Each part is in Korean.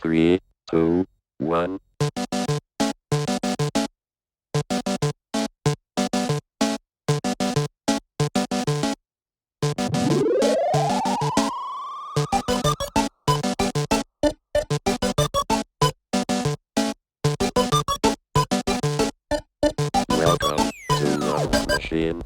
3, 2, 1. Welcome to Love Machine.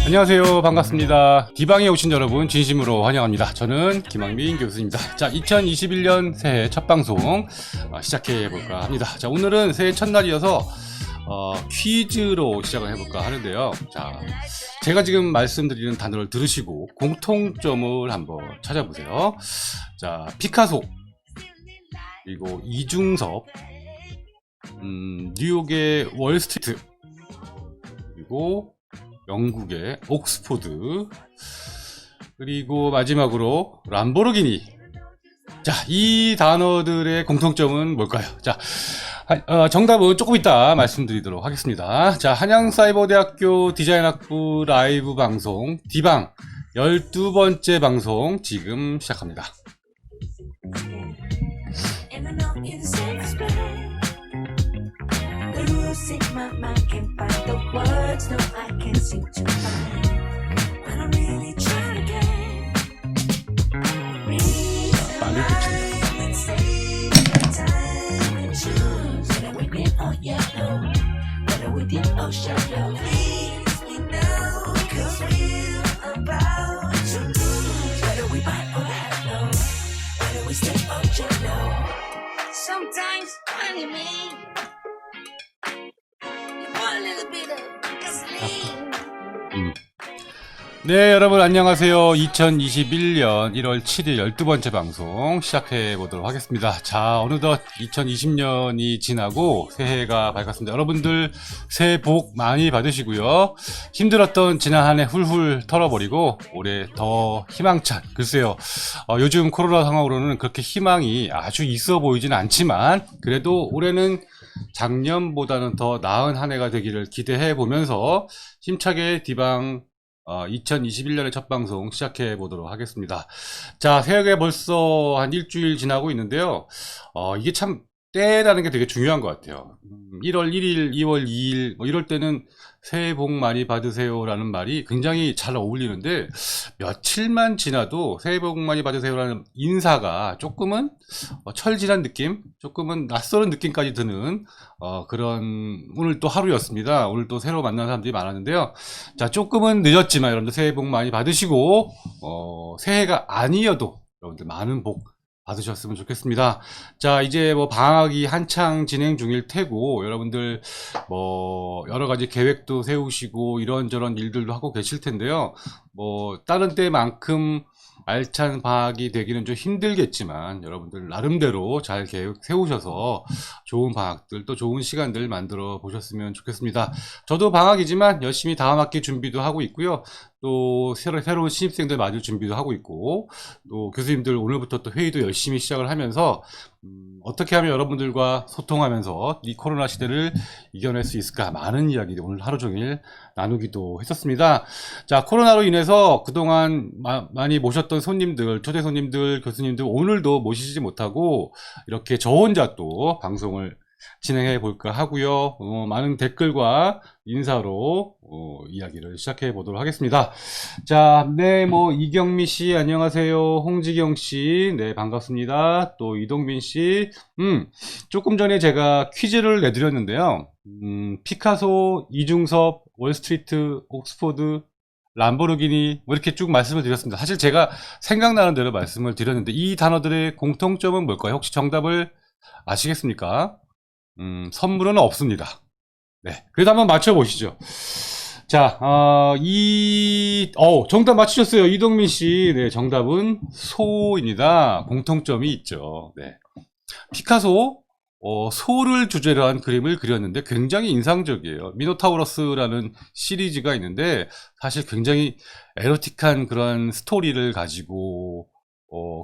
안녕하세요. 반갑습니다. 디방에 오신 여러분 진심으로 환영합니다. 저는 김학민 교수입니다. 자, 2021년 새해 첫 방송 시작해 볼까 합니다. 자, 오늘은 새해 첫날이어서 퀴즈로 시작을 해볼까 하는데요. 자, 제가 지금 말씀드리는 단어를 들으시고 공통점을 한번 찾아보세요. 자, 피카소, 그리고 이중섭, 뉴욕의 월스트리트, 그리고 영국의 옥스포드, 그리고 마지막으로 람보르기니. 자, 이 단어들의 공통점은 뭘까요? 자, 정답은 조금 이따 말씀드리도록 하겠습니다. 자, 한양사이버대학교 디자인학부 라이브 방송 디방 12번째 방송 지금 시작합니다. In my mind can't find the words, no I can't seem to find when I'm really trying to get 빨리 붙인다. Let's say time and choose whether we did or yellow, whether we did or shallow. Please we know cause we're about to lose, whether we bite or hello, whether we stay or jello. Sometimes funny me. 네, 여러분 안녕하세요. 2021년 1월 7일 12번째 방송 시작해 보도록 하겠습니다. 자, 어느덧 2020년이 지나고 새해가 밝았습니다. 여러분들 새해 복 많이 받으시고요. 힘들었던 지난 한 해 훌훌 털어버리고 올해 더 희망찬, 글쎄요, 요즘 코로나 상황으로는 그렇게 희망이 아주 있어 보이진 않지만 그래도 올해는 작년보다는 더 나은 한 해가 되기를 기대해 보면서 힘차게 디방 2021년의 첫 방송 시작해 보도록 하겠습니다. 자, 새해가 벌써 한 일주일 지나고 있는데요. 이게 참 때라는 게 되게 중요한 것 같아요. 1월 1일, 2월 2일 뭐 이럴 때는 새해 복 많이 받으세요 라는 말이 굉장히 잘 어울리는데 며칠만 지나도 새해 복 많이 받으세요 라는 인사가 조금은 철진한 느낌, 조금은 낯설은 느낌까지 드는 그런 오늘 또 하루였습니다. 오늘 또 새로 만난 사람들이 많았는데요. 자, 조금은 늦었지만 여러분들 새해 복 많이 받으시고 새해가 아니어도 여러분들 많은 복 받으셨으면 좋겠습니다. 자, 이제 뭐 방학이 한창 진행 중일 테고 여러분들 뭐 여러 가지 계획도 세우시고 이런저런 일들도 하고 계실 텐데요. 뭐 다른 때만큼 알찬 방학이 되기는 좀 힘들겠지만 여러분들 나름대로 잘 계획 세우셔서 좋은 방학들 또 좋은 시간들 만들어 보셨으면 좋겠습니다. 저도 방학이지만 열심히 다음 학기 준비도 하고 있고요. 또 새로운 신입생들 맞을 준비도 하고 있고 또 교수님들 오늘부터 또 회의도 열심히 시작을 하면서 어떻게 하면 여러분들과 소통하면서 이 코로나 시대를 이겨낼 수 있을까 많은 이야기들 오늘 하루 종일 나누기도 했었습니다. 자, 코로나로 인해서 그동안 많이 모셨던 손님들, 초대 손님들, 교수님들 오늘도 모시지 못하고 이렇게 저 혼자 또 방송을 진행해 볼까 하고요. 많은 댓글과 인사로 이야기를 시작해 보도록 하겠습니다. 자, 네, 뭐 이경미 씨 안녕하세요. 홍지경 씨, 네, 반갑습니다. 또 이동빈 씨, 조금 전에 제가 퀴즈를 내드렸는데요. 피카소, 이중섭, 월스트리트, 옥스포드, 람보르기니 뭐 이렇게 쭉 말씀을 드렸습니다. 사실 제가 생각나는 대로 말씀을 드렸는데 이 단어들의 공통점은 뭘까요? 혹시 정답을 아시겠습니까? 선물은 없습니다. 네. 그래도 한번 맞춰보시죠. 자, 정답 맞추셨어요. 이동민 씨. 네, 정답은 소입니다. 공통점이 있죠. 네. 피카소, 소를 주제로 한 그림을 그렸는데 굉장히 인상적이에요. 미노타우러스라는 시리즈가 있는데 사실 굉장히 에로틱한 그런 스토리를 가지고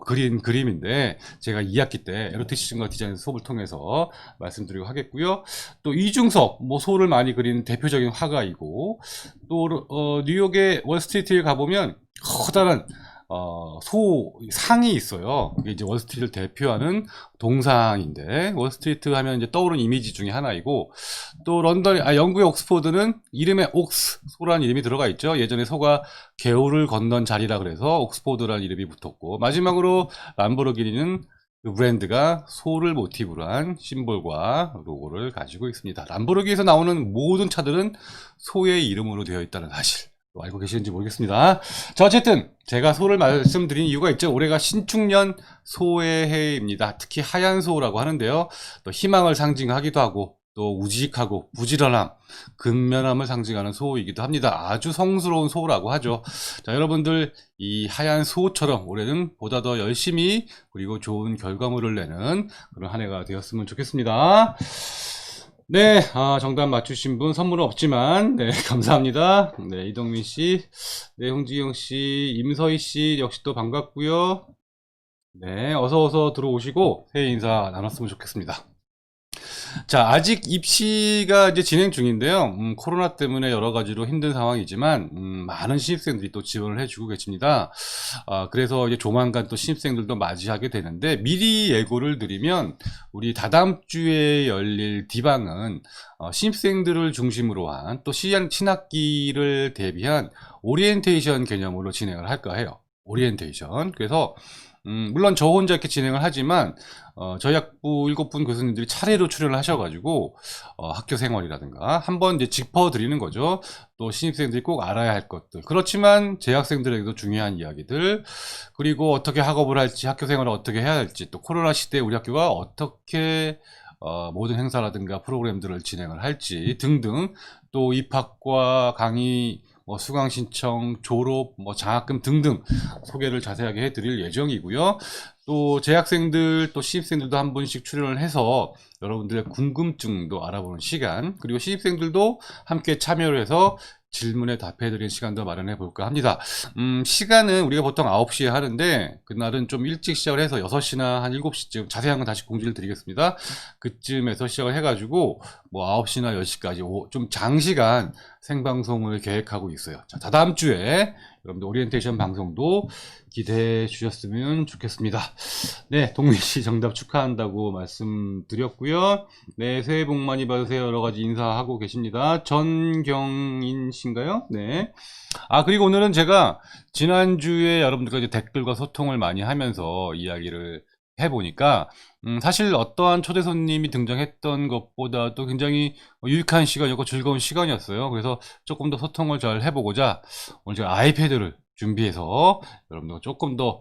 그린 그림인데 제가 2학기 때 에로티시즘과 디자인 수업을 통해서 말씀드리고 하겠고요. 또 이중섭, 뭐 소를 많이 그린 대표적인 화가이고 또 뉴욕의 월스트리트에 가보면 커다란 소 상이 있어요. 이게 이제 월스트리트를 대표하는 동상인데 월스트리트 하면 이제 떠오르는 이미지 중에 하나이고 또 영국의 옥스포드는 이름에 옥스 소라는 이름이 들어가 있죠. 예전에 소가 개울을 건넌 자리라 그래서 옥스포드라는 이름이 붙었고 마지막으로 람보르기니는 그 브랜드가 소를 모티브로 한 심볼과 로고를 가지고 있습니다. 람보르기니에서 나오는 모든 차들은 소의 이름으로 되어 있다는 사실 알고 계시는지 모르겠습니다. 자, 어쨌든 제가 소를 말씀드린 이유가 있죠. 올해가 신축년 소의 해입니다. 특히 하얀 소라고 하는데요. 또 희망을 상징하기도 하고 또 우직하고 부지런함, 근면함을 상징하는 소이기도 합니다. 아주 성스러운 소라고 하죠. 자, 여러분들 이 하얀 소처럼 올해는 보다 더 열심히 그리고 좋은 결과물을 내는 그런 한 해가 되었으면 좋겠습니다. 네, 정답 맞추신 분 선물은 없지만, 네, 감사합니다. 네, 이동민 씨, 네, 홍지영 씨, 임서희 씨, 역시 또 반갑고요. 네, 어서 들어오시고, 새해 인사 나눴으면 좋겠습니다. 자, 아직 입시가 이제 진행 중인데요. 코로나 때문에 여러 가지로 힘든 상황이지만, 많은 신입생들이 또 지원을 해주고 계십니다. 그래서 이제 조만간 또 신입생들도 맞이하게 되는데, 미리 예고를 드리면, 우리 다다음 주에 열릴 디방은, 신입생들을 중심으로 한, 또 신학기를 대비한 오리엔테이션 개념으로 진행을 할까 해요. 오리엔테이션. 그래서, 물론 저 혼자 이렇게 진행을 하지만 저희 학부 7분 교수님들이 차례로 출연을 하셔가지고 학교 생활이라든가 한번 이제 짚어드리는 거죠. 또 신입생들이 꼭 알아야 할 것들. 그렇지만 재학생들에게도 중요한 이야기들, 그리고 어떻게 학업을 할지, 학교 생활을 어떻게 해야 할지, 또 코로나 시대에 우리 학교가 어떻게 모든 행사라든가 프로그램들을 진행을 할지 등등, 또 입학과 강의, 수강 신청, 졸업, 장학금 등등 소개를 자세하게 해드릴 예정이고요. 또 재학생들, 또 신입생들도 한 분씩 출연을 해서 여러분들의 궁금증도 알아보는 시간, 그리고 신입생들도 함께 참여를 해서 질문에 답해드리는 시간도 마련해 볼까 합니다. 시간은 우리가 보통 9시에 하는데 그날은 좀 일찍 시작을 해서 6시나 한 7시쯤, 자세한 건 다시 공지를 드리겠습니다. 그쯤에서 시작을 해가지고 9시나 10시까지 좀 장시간 생방송을 계획하고 있어요. 자, 다다음 주에 여러분들 오리엔테이션 방송도 기대해 주셨으면 좋겠습니다. 네, 동민씨 정답 축하한다고 말씀드렸고요. 네, 새해 복 많이 받으세요. 여러가지 인사하고 계십니다. 전경인 씨인가요? 네. 그리고 오늘은 제가 지난주에 여러분들과 이제 댓글과 소통을 많이 하면서 이야기를 해보니까 사실 어떠한 초대 손님이 등장했던 것보다도 굉장히 유익한 시간이었고 즐거운 시간이었어요. 그래서 조금 더 소통을 잘 해보고자 오늘 제가 아이패드를 준비해서 여러분들과 조금 더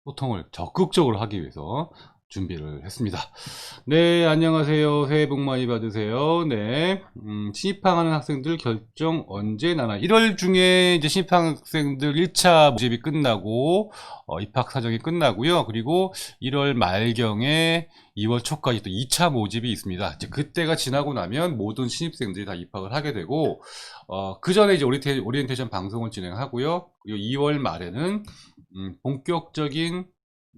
소통을 적극적으로 하기 위해서 준비를 했습니다. 네, 안녕하세요. 새해 복 많이 받으세요. 네, 신입학하는 학생들 결정 언제 나나? 1월 중에 이제 신입학생들 1차 모집이 끝나고 입학 사정이 끝나고요. 그리고 1월 말경에 2월 초까지 또 2차 모집이 있습니다. 이제 그때가 지나고 나면 모든 신입생들이 다 입학을 하게 되고 그 전에 이제 오리엔테이션 방송을 진행하고요. 그리고 2월 말에는 본격적인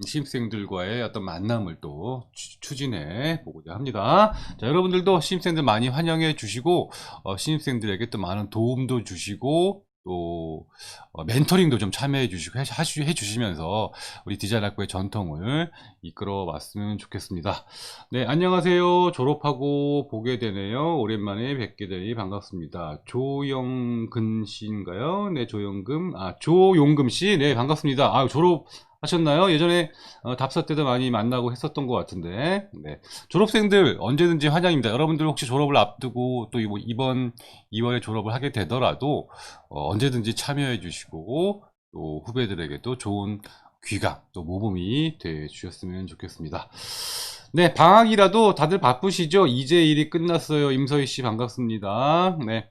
신입생들과의 어떤 만남을 또 추진해 보고자 합니다. 자, 여러분들도 신입생들 많이 환영해 주시고 신입생들에게 또 많은 도움도 주시고 또 멘토링도 좀 참여해 주시고 해 주시면서 우리 디자인학부의 전통을 이끌어 왔으면 좋겠습니다. 네, 안녕하세요. 졸업하고 보게 되네요. 오랜만에 뵙게 되니 반갑습니다. 조영근 씨인가요? 네, 조용금 씨. 네, 반갑습니다. 졸업하셨나요? 예전에 답사 때도 많이 만나고 했었던 것 같은데. 네. 졸업생들 언제든지 환영입니다. 여러분들 혹시 졸업을 앞두고 또 이번 2월에 졸업을 하게 되더라도 언제든지 참여해 주시고 또 후배들에게도 좋은 귀감 또 모범이 돼 주셨으면 좋겠습니다. 네, 방학이라도 다들 바쁘시죠? 이제 일이 끝났어요. 임서희 씨 반갑습니다. 네.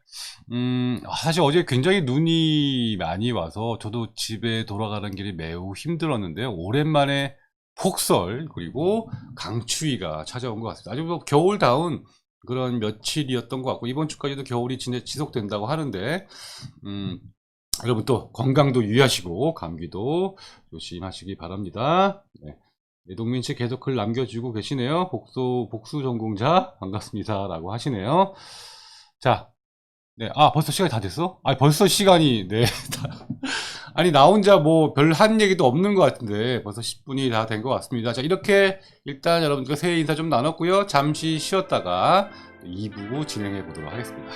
사실 어제 굉장히 눈이 많이 와서 저도 집에 돌아가는 길이 매우 힘들었는데요. 오랜만에 폭설 그리고 강추위가 찾아온 것 같습니다. 아주 뭐 겨울다운 그런 며칠이었던 것 같고 이번 주까지도 겨울이 지속된다고 하는데 여러분 또 건강도 유의하시고 감기도 조심하시기 바랍니다. 네. 이동민 씨 계속 글 남겨주고 계시네요. 복수 전공자 반갑습니다 라고 하시네요. 자, 네, 벌써 시간이 다 됐어? 벌써 시간이, 네. 아니, 나 혼자 뭐 별 한 얘기도 없는 것 같은데 벌써 10분이 다 된 것 같습니다. 자, 이렇게 일단 여러분들과 새해 인사 좀 나눴고요. 잠시 쉬었다가 2부 진행해 보도록 하겠습니다.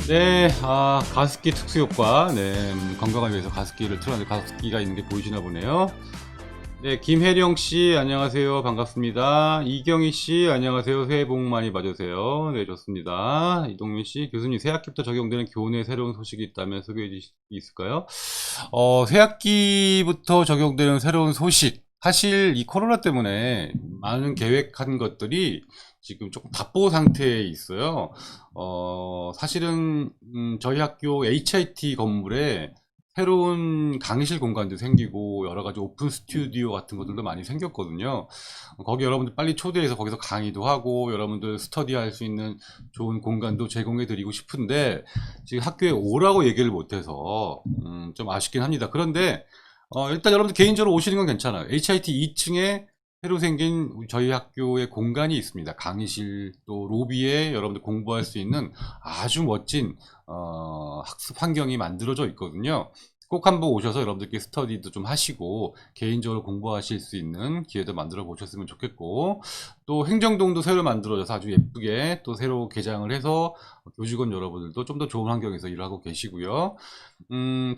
네, 가습기 특수효과. 네, 건강을 위해서 가습기를 틀었는데 가습기가 있는 게 보이시나 보네요. 네, 김혜령 씨, 안녕하세요. 반갑습니다. 이경희 씨, 안녕하세요. 새해 복 많이 받으세요. 네, 좋습니다. 이동민 씨, 교수님, 새학기부터 적용되는 교내 새로운 소식이 있다면 소개해 주실 수 있을까요? 새학기부터 적용되는 새로운 소식. 사실 이 코로나 때문에 많은 계획한 것들이 지금 조금 답보 상태에 있어요. 사실은 저희 학교 HIT 건물에 새로운 강의실 공간도 생기고 여러 가지 오픈 스튜디오 같은 것들도 많이 생겼거든요. 거기 여러분들 빨리 초대해서 거기서 강의도 하고 여러분들 스터디할 수 있는 좋은 공간도 제공해 드리고 싶은데 지금 학교에 오라고 얘기를 못해서 좀 아쉽긴 합니다. 그런데 일단 여러분들 개인적으로 오시는 건 괜찮아요. HIT 2층에 새로 생긴 저희 학교의 공간이 있습니다. 강의실 또 로비에 여러분들 공부할 수 있는 아주 멋진 학습 환경이 만들어져 있거든요. 꼭 한번 오셔서 여러분들께 스터디도 좀 하시고 개인적으로 공부하실 수 있는 기회도 만들어 보셨으면 좋겠고 또 행정동도 새로 만들어져서 아주 예쁘게 또 새로 개장을 해서 교직원 여러분들도 좀 더 좋은 환경에서 일을 하고 계시고요.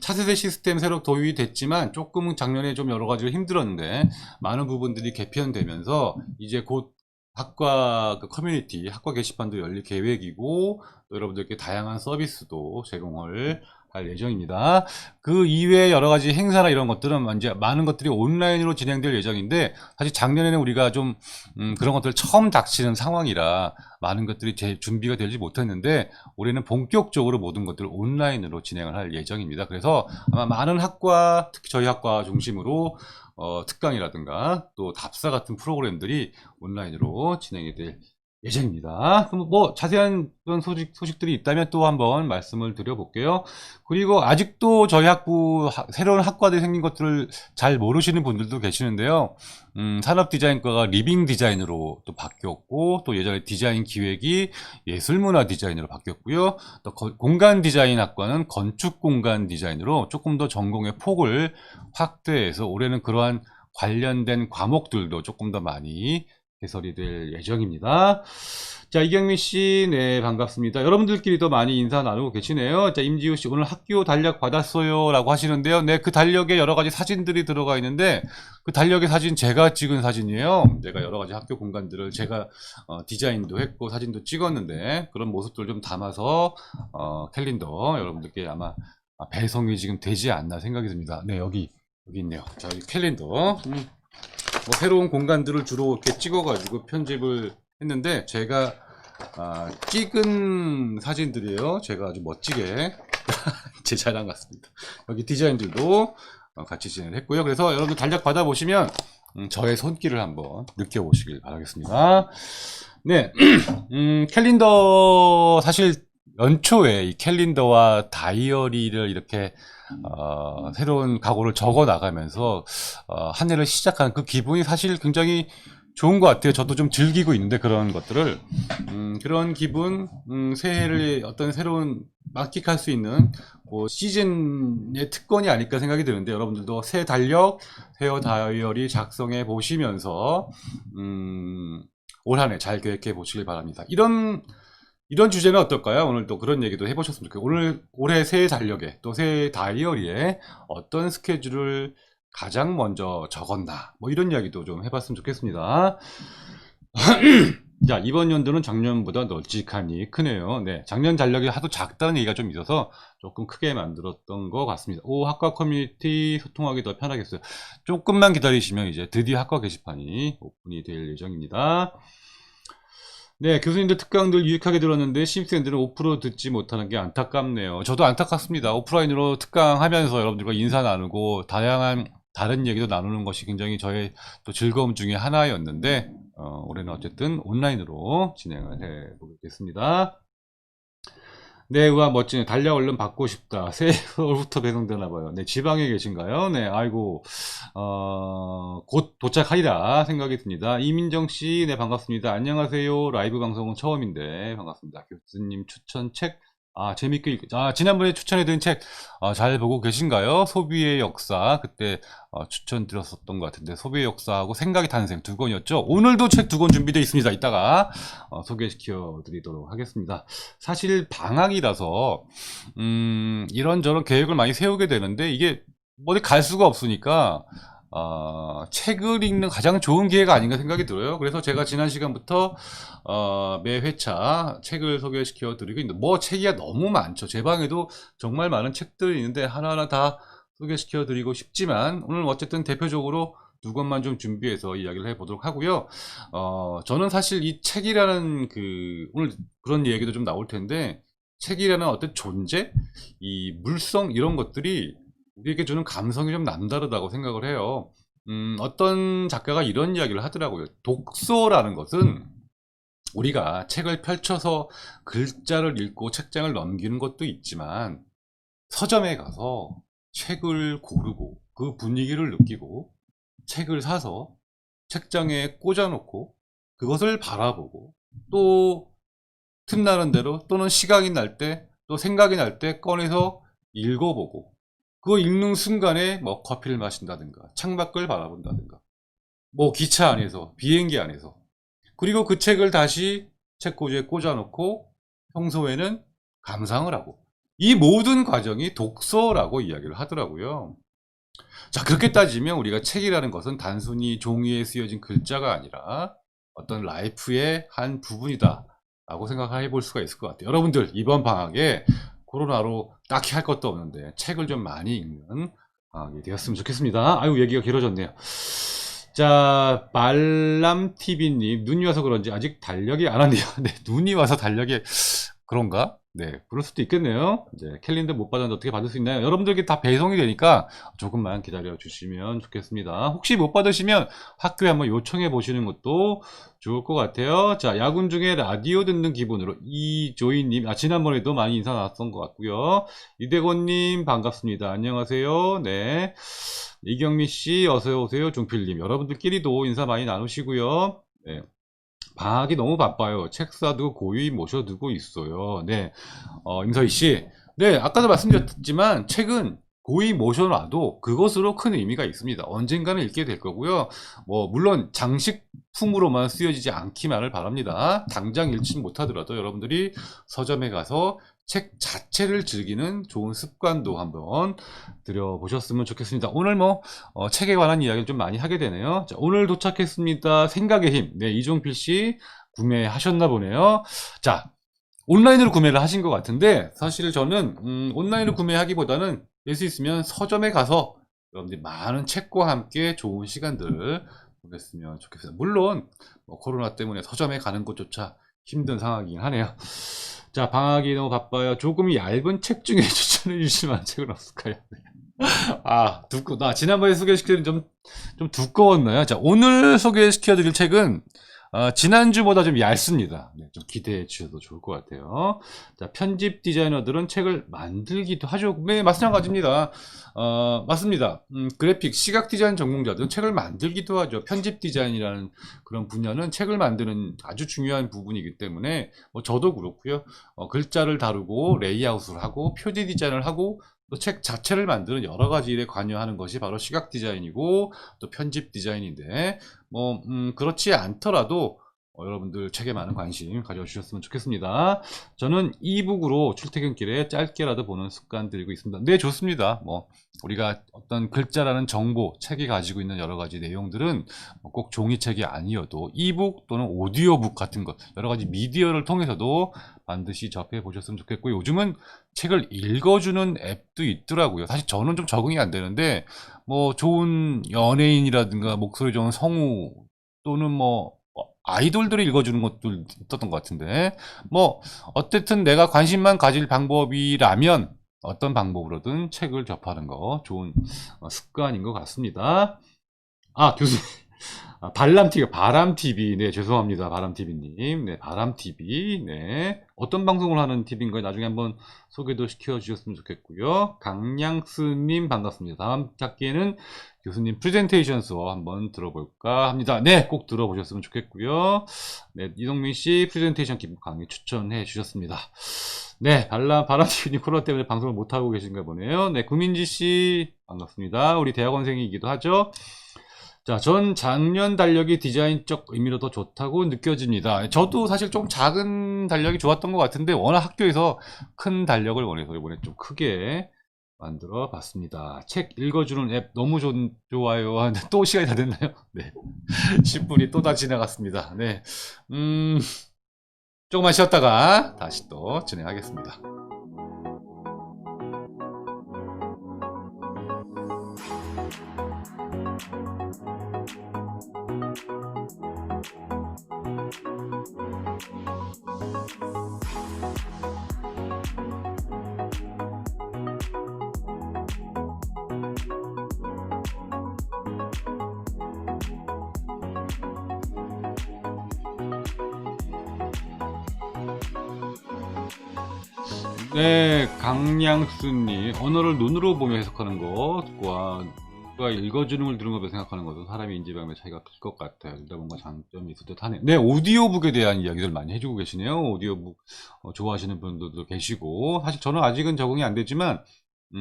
차세대 시스템 새로 도입이 됐지만 조금은 작년에 좀 여러 가지로 힘들었는데 많은 부분들이 개편되면서 이제 곧 학과 그 커뮤니티, 학과 게시판도 열릴 계획이고 또 여러분들께 다양한 서비스도 제공을 할 예정입니다. 그 이외에 여러 가지 행사나 이런 것들은 이제 많은 것들이 온라인으로 진행될 예정인데 사실 작년에는 우리가 좀 그런 것들 처음 닥치는 상황이라 많은 것들이 준비가 되지 못했는데 올해는 본격적으로 모든 것들을 온라인으로 진행을 할 예정입니다. 그래서 아마 많은 학과, 특히 저희 학과 중심으로 특강이라든가 또 답사 같은 프로그램들이 온라인으로 진행이 될 예정입니다. 그럼 뭐 자세한 그런 소식들이 있다면 또 한번 말씀을 드려볼게요. 그리고 아직도 저희 학부 새로운 학과들이 생긴 것들을 잘 모르시는 분들도 계시는데요. 산업디자인과가 리빙 디자인으로 또 바뀌었고 또 예전에 디자인 기획이 예술문화 디자인으로 바뀌었고요. 또 공간 디자인 학과는 건축 공간 디자인으로 조금 더 전공의 폭을 확대해서 올해는 그러한 관련된 과목들도 조금 더 많이 개설이 될 예정입니다. 자, 이경민 씨, 네, 반갑습니다. 여러분들끼리 더 많이 인사 나누고 계시네요. 자, 임지우 씨, 오늘 학교 달력 받았어요. 라고 하시는데요. 네, 그 달력에 여러 가지 사진들이 들어가 있는데, 그 달력의 사진 제가 찍은 사진이에요. 제가 여러 가지 학교 공간들을 제가 디자인도 했고, 사진도 찍었는데, 그런 모습들 좀 담아서, 캘린더 여러분들께 아마 배송이 지금 되지 않나 생각이 듭니다. 네, 여기 있네요. 자, 이 캘린더. 뭐 새로운 공간들을 주로 이렇게 찍어가지고 편집을 했는데 제가 찍은 사진들이에요. 제가 아주 멋지게 제 자랑 같습니다. 여기 디자인들도 같이 진행을 했고요. 그래서 여러분들 달력 받아보시면 저의 손길을 한번 느껴보시길 바라겠습니다. 네, 캘린더 사실 연초에 이 캘린더와 다이어리를 이렇게 새로운 각오를 적어 나가면서 한 해를 시작하는 그 기분이 사실 굉장히 좋은 것 같아요. 저도 좀 즐기고 있는데 그런 것들을 그런 기분, 새해를 어떤 새로운 만끽할 수 있는 뭐 시즌의 특권이 아닐까 생각이 드는데 여러분들도 새 달력, 새 다이어리 작성해 보시면서 올 한 해 잘 계획해 보시길 바랍니다. 이런 이런 주제는 어떨까요? 오늘 또 그런 얘기도 해보셨으면 좋겠고, 오늘 올해 새해 달력에 또 새해 다이어리에 어떤 스케줄을 가장 먼저 적었나, 뭐 이런 이야기도 좀 해봤으면 좋겠습니다. 자, 이번 연도는 작년보다 널찍하니 크네요. 네, 작년 달력이 하도 작다는 얘기가 좀 있어서 조금 크게 만들었던 것 같습니다. 오, 학과 커뮤니티 소통하기 더 편하겠어요. 조금만 기다리시면 이제 드디어 학과 게시판이 오픈이 될 예정입니다. 네, 교수님들 특강들 유익하게 들었는데 신입생들은 5% 듣지 못하는 게 안타깝네요. 저도 안타깝습니다. 오프라인으로 특강하면서 여러분들과 인사 나누고 다양한 다른 얘기도 나누는 것이 굉장히 저의 또 즐거움 중에 하나였는데 올해는 어쨌든 온라인으로 진행을 해보겠습니다. 네, 우와, 멋지네. 달력 얼른 받고 싶다. 새해부터 배송되나봐요. 네, 지방에 계신가요? 네, 아이고, 곧 도착하리라 생각이 듭니다. 이민정 씨, 네, 반갑습니다. 안녕하세요. 라이브 방송은 처음인데, 반갑습니다. 교수님 추천 책, 재밌게 지난번에 추천해드린 책, 잘 보고 계신가요? 소비의 역사, 그때, 추천드렸었던 것 같은데, 소비의 역사하고 생각의 탄생 두 권이었죠? 오늘도 책 두 권 준비되어 있습니다. 이따가, 소개시켜 드리도록 하겠습니다. 사실 방학이라서, 이런저런 계획을 많이 세우게 되는데, 이게 어디 갈 수가 없으니까, 책을 읽는 가장 좋은 기회가 아닌가 생각이 들어요. 그래서 제가 지난 시간부터 매 회차 책을 소개시켜 드리고 있는데 뭐 책이야 너무 많죠. 제 방에도 정말 많은 책들이 있는데 하나하나 다 소개시켜 드리고 싶지만 오늘 어쨌든 대표적으로 두 권만 좀 준비해서 이야기를 해보도록 하고요. 저는 사실 이 책이라는 오늘 그런 얘기도 좀 나올 텐데 책이라는 어떤 존재, 이 물성 이런 것들이 우리에게 주는 감성이 좀 남다르다고 생각을 해요. 어떤 작가가 이런 이야기를 하더라고요. 독서라는 것은 우리가 책을 펼쳐서 글자를 읽고 책장을 넘기는 것도 있지만 서점에 가서 책을 고르고 그 분위기를 느끼고 책을 사서 책장에 꽂아놓고 그것을 바라보고 또 틈나는 대로 또는 시간이 날 때 또 생각이 날 때 꺼내서 읽어보고 그거 읽는 순간에 뭐 커피를 마신다든가 창밖을 바라본다든가 뭐 기차 안에서 비행기 안에서 그리고 그 책을 다시 책꽂이에 꽂아놓고 평소에는 감상을 하고 이 모든 과정이 독서라고 이야기를 하더라고요. 자, 그렇게 따지면 우리가 책이라는 것은 단순히 종이에 쓰여진 글자가 아니라 어떤 라이프의 한 부분이다 라고 생각해 볼 수가 있을 것 같아요. 여러분들 이번 방학에 코로나로 딱히 할 것도 없는데 책을 좀 많이 읽는 방학이 되었으면 좋겠습니다. 아유, 얘기가 길어졌네요. 자, 말람TV님, 눈이 와서 그런지 아직 달력이 안 왔네요. 네, 눈이 와서 달력이 그런가? 네, 그럴 수도 있겠네요. 이제 캘린더 못 받았는데 어떻게 받을 수 있나요? 여러분들께 다 배송이 되니까 조금만 기다려 주시면 좋겠습니다. 혹시 못 받으시면 학교에 한번 요청해 보시는 것도 좋을 것 같아요. 자, 야근 중에 라디오 듣는 기분으로 이조이님, 지난번에도 많이 인사 나왔던 것 같고요. 이대곤님 반갑습니다. 안녕하세요. 네, 이경미 씨 어서 오세요. 종필님, 여러분들끼리도 인사 많이 나누시고요. 네. 방학이 너무 바빠요. 책 사두고 고이 모셔두고 있어요. 네, 임서희 씨. 네, 아까도 말씀드렸지만 책은 고이 모셔놔도 그것으로 큰 의미가 있습니다. 언젠가는 읽게 될 거고요. 뭐 물론 장식품으로만 쓰여지지 않기만을 바랍니다. 당장 읽지 못하더라도 여러분들이 서점에 가서 책 자체를 즐기는 좋은 습관도 한번 들여보셨으면 좋겠습니다. 오늘 책에 관한 이야기를 좀 많이 하게 되네요. 자, 오늘 도착했습니다. 생각의 힘. 네, 이종필 씨 구매하셨나 보네요. 자, 온라인으로 구매를 하신 것 같은데 사실 저는 온라인으로 구매하기보다는 될 수 있으면 서점에 가서 여러분들이 많은 책과 함께 좋은 시간들을 보냈으면 좋겠습니다. 물론 코로나 때문에 서점에 가는 것조차 힘든 상황이긴 하네요. 자, 방학이 너무 바빠요. 조금 얇은 책 중에 추천해 주실 만한 책은 없을까요? 지난번에 소개시켜드린 좀 두꺼웠나요? 자, 오늘 소개시켜드릴 책은 지난주보다 좀 얇습니다. 네, 좀 기대해 주셔도 좋을 것 같아요. 자, 편집 디자이너들은 책을 만들기도 하죠. 네, 마찬가지입니다. 맞습니다. 그래픽, 시각 디자인 전공자들은 책을 만들기도 하죠. 편집 디자인이라는 그런 분야는 책을 만드는 아주 중요한 부분이기 때문에 저도 그렇고요. 글자를 다루고 레이아웃을 하고 표지 디자인을 하고 또 책 자체를 만드는 여러 가지 일에 관여하는 것이 바로 시각 디자인이고 또 편집 디자인인데 그렇지 않더라도 여러분들 책에 많은 관심 가져주셨으면 좋겠습니다. 저는 이북으로 출퇴근길에 짧게라도 보는 습관 들이고 있습니다. 네, 좋습니다. 뭐 우리가 어떤 글자라는 정보, 책이 가지고 있는 여러 가지 내용들은 꼭 종이책이 아니어도 이북 또는 오디오북 같은 것, 여러 가지 미디어를 통해서도 반드시 접해 보셨으면 좋겠고, 요즘은 책을 읽어주는 앱도 있더라고요. 사실 저는 좀 적응이 안 되는데, 뭐 좋은 연예인이라든가 목소리 좋은 성우 또는 뭐 아이돌들이 읽어주는 것도 있었던 것 같은데, 뭐 어쨌든 내가 관심만 가질 방법이라면 어떤 방법으로든 책을 접하는 거 좋은 습관인 것 같습니다. 아, 교수님. 아, 바람TV. 네, 죄송합니다. 바람TV님. 네, 바람TV. 네. 어떤 방송을 하는 TV인가요? 나중에 한번 소개도 시켜주셨으면 좋겠고요. 강량스님 반갑습니다. 다음 찾기에는 교수님 프레젠테이션 수업 한번 들어볼까 합니다. 네, 꼭 들어보셨으면 좋겠고요. 네, 이동민 씨 프레젠테이션 기본 강의 추천해 주셨습니다. 네, 바람TV님 코로나 때문에 방송을 못하고 계신가 보네요. 네, 구민지 씨 반갑습니다. 우리 대학원생이기도 하죠. 자, 전 작년 달력이 디자인적 의미로 더 좋다고 느껴집니다. 저도 사실 좀 작은 달력이 좋았던 것 같은데 워낙 학교에서 큰 달력을 원해서 이번에 좀 크게 만들어 봤습니다. 책 읽어주는 앱 너무 좋아요. 또 시간이 다 됐나요? 네. 10분이 또 다 지나갔습니다. 네. 조금만 쉬었다가 다시 또 진행하겠습니다. 네, 강양수님, 언어를 눈으로 보며 해석하는 것과 누가 읽어주는 걸 들은 것으로 생각하는 것은 사람의 인지방의 차이가 클 것 같아요. 둘 다 뭔가 장점이 있을 듯 하네요. 네, 오디오북에 대한 이야기들 많이 해주고 계시네요. 오디오북 좋아하시는 분들도 계시고, 사실 저는 아직은 적응이 안 되지만,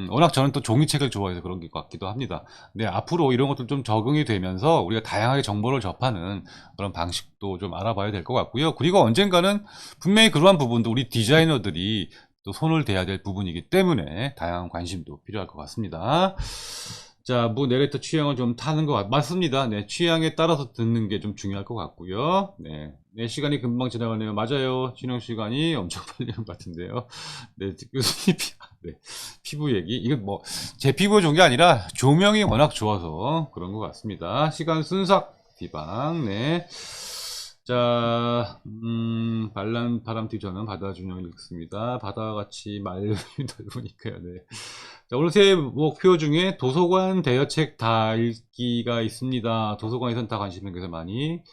워낙 저는 또 종이책을 좋아해서 그런 것 같기도 합니다. 네, 앞으로 이런 것들 좀 적응이 되면서 우리가 다양하게 정보를 접하는 그런 방식도 좀 알아봐야 될 것 같고요. 그리고 언젠가는 분명히 그러한 부분도 우리 디자이너들이 또 손을 대야 될 부분이기 때문에 다양한 관심도 필요할 것 같습니다. 자, 내레이터 취향을 좀 타는 것 맞습니다. 네, 취향에 따라서 듣는 게 좀 중요할 것 같고요. 네, 네, 시간이 금방 지나가네요. 맞아요. 진행 시간이 엄청 빨리 것 같은데요. 네, 교수님, 네, 피부 얘기. 이건 뭐 제 피부 좋은 게 아니라 조명이 워낙 좋아서 그런 것 같습니다. 시간 순삭 디방. 네. 자, 바람뒤 저는 바다 준영을 읽습니다. 바다와 같이 맑이 넓으니까요. 네. 자, 오늘 새 목표 중에 도서관 대여책 다 읽기가 있습니다. 도서관에선 다 관심이 있어서 많이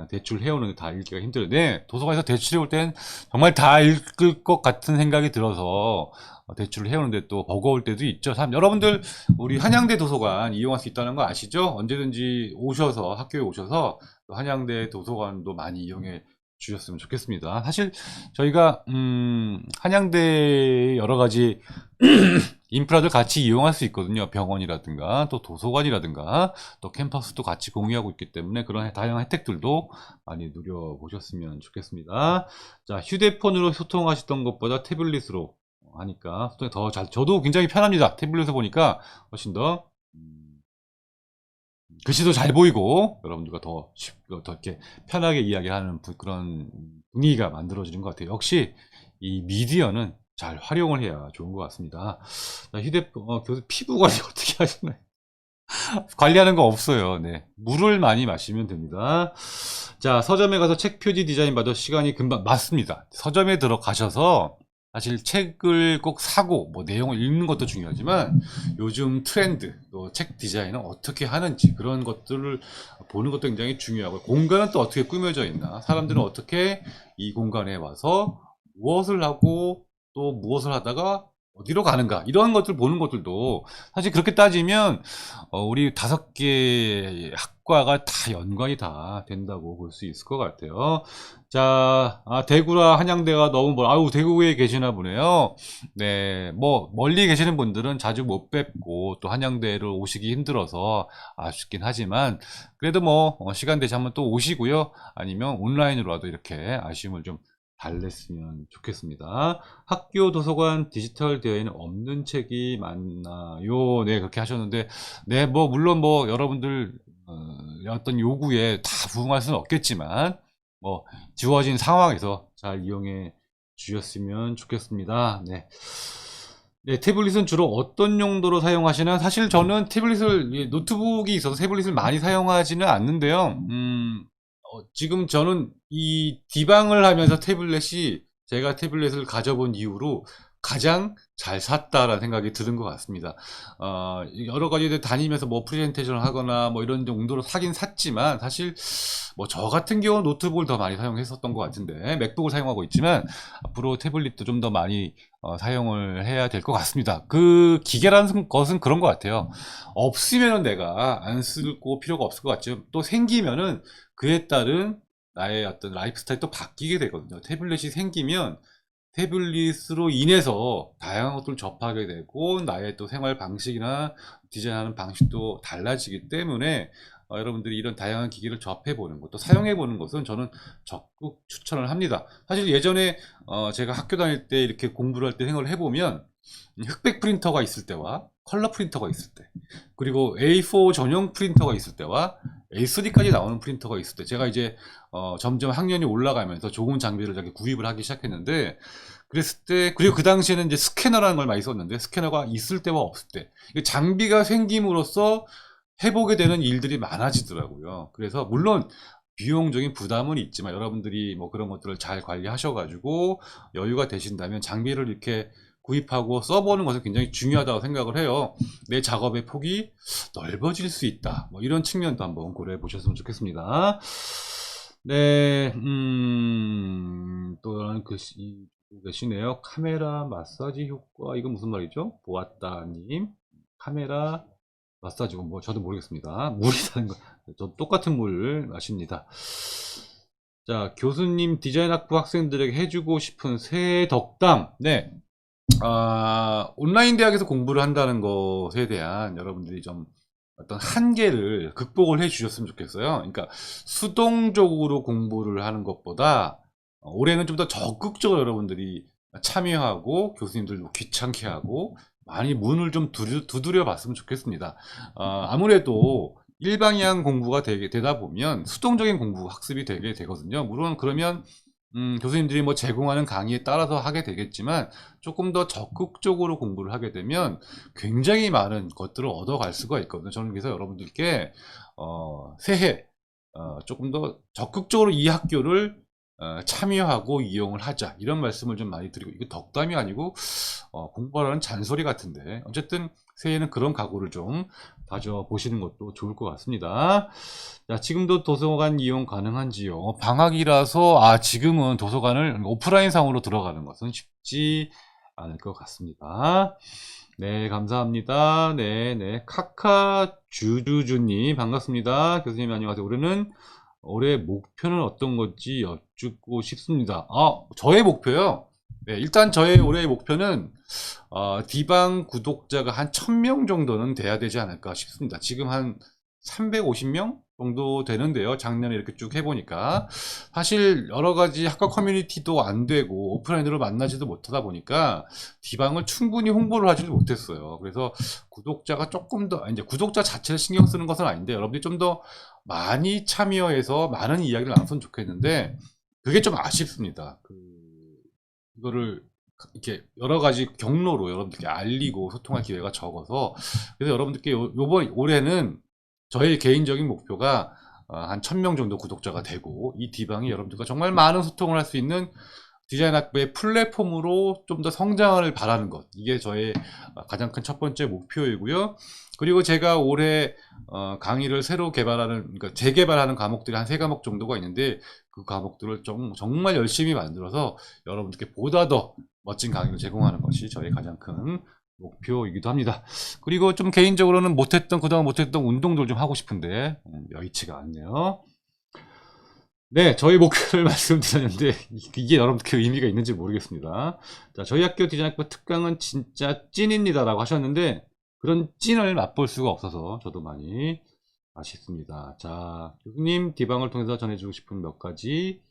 대출해오는데 다 읽기가 힘들어요. 네, 도서관에서 대출해올 땐 정말 다 읽을 것 같은 생각이 들어서 대출을 해오는데 또 버거울 때도 있죠. 참, 여러분들 우리 한양대 도서관 이용할 수 있다는 거 아시죠? 언제든지 오셔서 학교에 오셔서 한양대 도서관도 많이 이용해 주셨으면 좋겠습니다. 사실 저희가 한양대 여러 가지 인프라들 같이 이용할 수 있거든요. 병원이라든가 또 도서관이라든가 또 캠퍼스도 같이 공유하고 있기 때문에 그런 다양한 혜택들도 많이 누려보셨으면 좋겠습니다. 자, 휴대폰으로 소통하시던 것보다 태블릿으로 하니까 소통이 더 잘, 저도 굉장히 편합니다. 태블릿을 보니까 훨씬 더 글씨도 잘 보이고 여러분들과 더 이렇게 편하게 이야기하는 그런 분위기가 만들어지는 것 같아요. 역시 이 미디어는 잘 활용을 해야 좋은 것 같습니다. 자, 휴대폰, 교수 피부 관리 어떻게 하시나요? 관리하는 거 없어요. 네. 물을 많이 마시면 됩니다. 자, 서점에 가서 책 표지 디자인 봐도 시간이 금방, 맞습니다. 서점에 들어가셔서 사실 책을 꼭 사고 뭐 내용을 읽는 것도 중요하지만 요즘 트렌드 또 책 디자인은 어떻게 하는지 그런 것들을 보는 것도 굉장히 중요하고 공간은 또 어떻게 꾸며져 있나 사람들은 어떻게 이 공간에 와서 무엇을 하고 또 무엇을 하다가 어디로 가는가 이런 것들 보는 것들도 사실 그렇게 따지면 우리 5개 학과가 다 연관이 다 된다고 볼 수 있을 것 같아요. 자, 대구라 한양대가 너무 아유, 대구에 계시나 보네요. 네, 뭐 멀리 계시는 분들은 자주 못 뵙고 또 한양대를 오시기 힘들어서 아쉽긴 하지만 그래도 뭐 시간 되시 한번 또 오시고요. 아니면 온라인으로라도 이렇게 아쉬움을 좀 달랬으면 좋겠습니다. 학교 도서관 디지털 대여에는 없는 책이 많나요? 네, 그렇게 하셨는데, 네, 뭐, 물론 뭐, 여러분들, 어떤 요구에 다 부응할 수는 없겠지만, 뭐, 주어진 상황에서 잘 이용해 주셨으면 좋겠습니다. 네. 네, 태블릿은 주로 어떤 용도로 사용하시나? 사실 저는 태블릿을, 노트북이 있어서 태블릿을 많이 사용하지는 않는데요. 지금 저는 이 디방을 하면서 태블릿이 제가 태블릿을 가져본 이후로 가장 잘 샀다라는 생각이 드는 것 같습니다. 여러 가지 다니면서 뭐 프레젠테이션을 하거나 뭐 이런 용도로 사긴 샀지만 사실 뭐 저 같은 경우는 노트북을 더 많이 사용했었던 것 같은데 맥북을 사용하고 있지만 앞으로 태블릿도 좀 더 많이 사용을 해야 될 것 같습니다. 그 기계라는 것은 그런 것 같아요. 없으면은 내가 안 쓰고 필요가 없을 것 같죠. 또 생기면은 그에 따른 나의 어떤 라이프 스타일이 또 바뀌게 되거든요. 태블릿이 생기면 태블릿으로 인해서 다양한 것들을 접하게 되고 나의 또 생활 방식이나 디자인하는 방식도 달라지기 때문에 여러분들이 이런 다양한 기기를 접해보는 것, 또 사용해보는 것은 저는 적극 추천을 합니다. 사실 예전에 제가 학교 다닐 때 이렇게 공부를 할 때 생각을 해보면 흑백 프린터가 있을 때와 컬러 프린터가 있을 때, 그리고 A4 전용 프린터가 있을 때와 A3까지 나오는 프린터가 있을 때, 제가 이제 점점 학년이 올라가면서 좋은 장비를 이렇게 구입을 하기 시작했는데, 그랬을 때, 그리고 그 당시에는 이제 스캐너라는 걸 많이 썼는데, 스캐너가 있을 때와 없을 때, 장비가 생김으로써 해보게 되는 일들이 많아지더라고요. 그래서 물론 비용적인 부담은 있지만 여러분들이 뭐 그런 것들을 잘 관리하셔가지고 여유가 되신다면 장비를 이렇게 구입하고 써보는 것은 굉장히 중요하다고 생각을 해요. 내 작업의 폭이 넓어질 수 있다. 뭐 이런 측면도 한번 고려해 보셨으면 좋겠습니다. 네, 또 다른 글씨 계시네요. 카메라 마사지 효과, 이건 무슨 말이죠? 보았다님. 카메라 마사지고 뭐 저도 모르겠습니다. 물이 다는 거, 저 똑같은 물 마십니다. 자, 교수님 디자인학부 학생들에게 해주고 싶은 새해 덕담. 네. 온라인 대학에서 공부를 한다는 것에 대한 여러분들이 좀 어떤 한계를 극복을 해 주셨으면 좋겠어요. 그러니까 수동적으로 공부를 하는 것보다 올해는 좀 더 적극적으로 여러분들이 참여하고 교수님들도 귀찮게 하고 많이 문을 좀 두드려 봤으면 좋겠습니다. 아무래도 일방향 공부가 되다 보면 수동적인 공부 학습이 되게 되거든요. 물론 그러면 교수님들이 뭐 제공하는 강의에 따라서 하게 되겠지만 조금 더 적극적으로 공부를 하게 되면 굉장히 많은 것들을 얻어갈 수가 있거든요. 저는 그래서 여러분들께 새해 조금 더 적극적으로 이 학교를 참여하고 이용을 하자, 이런 말씀을 좀 많이 드리고, 이거 덕담이 아니고 공부하라는 잔소리 같은데 어쨌든 새해에는 그런 각오를 좀 다져보시는 것도 좋을 것 같습니다. 자, 지금도 도서관 이용 가능한지요? 방학이라서 지금은 도서관을 오프라인 상으로 들어가는 것은 쉽지 않을 것 같습니다. 네, 감사합니다. 네. 카카주주주님 반갑습니다. 교수님 안녕하세요. 올해 목표는 어떤 건지 여쭙고 싶습니다. 저의 목표요? 네, 일단 저의 올해의 목표는 디방 구독자가 한 1000명 정도는 돼야 되지 않을까 싶습니다. 지금 한 350명 정도 되는데요. 작년에 이렇게 쭉 해보니까 사실 여러가지 학과 커뮤니티도 안 되고 오프라인으로 만나지도 못하다 보니까 디방을 충분히 홍보를 하지를 못했어요. 그래서 구독자가 조금 더, 이제 구독자 자체를 신경 쓰는 것은 아닌데 여러분들이 좀 더 많이 참여해서 많은 이야기를 나눴으면 좋겠는데 그게 좀 아쉽습니다. 이거를 이렇게 여러 가지 경로로 여러분들께 알리고 소통할 기회가 적어서, 그래서 여러분들께 요번 올해는 저의 개인적인 목표가 한 1000명 정도 구독자가 되고 이 디방이 여러분들과 정말 많은 소통을 할 수 있는 디자인학부의 플랫폼으로 좀 더 성장을 바라는 것, 이게 저의 가장 큰 첫 번째 목표이고요. 그리고 제가 올해 강의를 새로 개발하는, 그러니까 재개발하는 과목들이 한 3과목 정도가 있는데 그 과목들을 정말 열심히 만들어서 여러분들께 보다 더 멋진 강의를 제공하는 것이 저의 가장 큰 목표이기도 합니다. 그리고 좀 개인적으로는 그동안 못했던 운동들 좀 하고 싶은데, 여의치가 않네요. 네, 저희 목표를 말씀드렸는데, 이게 여러분들 그 의미가 있는지 모르겠습니다. 자, 저희 학교 디자인학부 특강은 진짜 찐입니다. 라고 하셨는데, 그런 찐을 맛볼 수가 없어서 저도 많이 아쉽습니다. 자, 교수님, 디방을 통해서 전해주고 싶은 몇 가지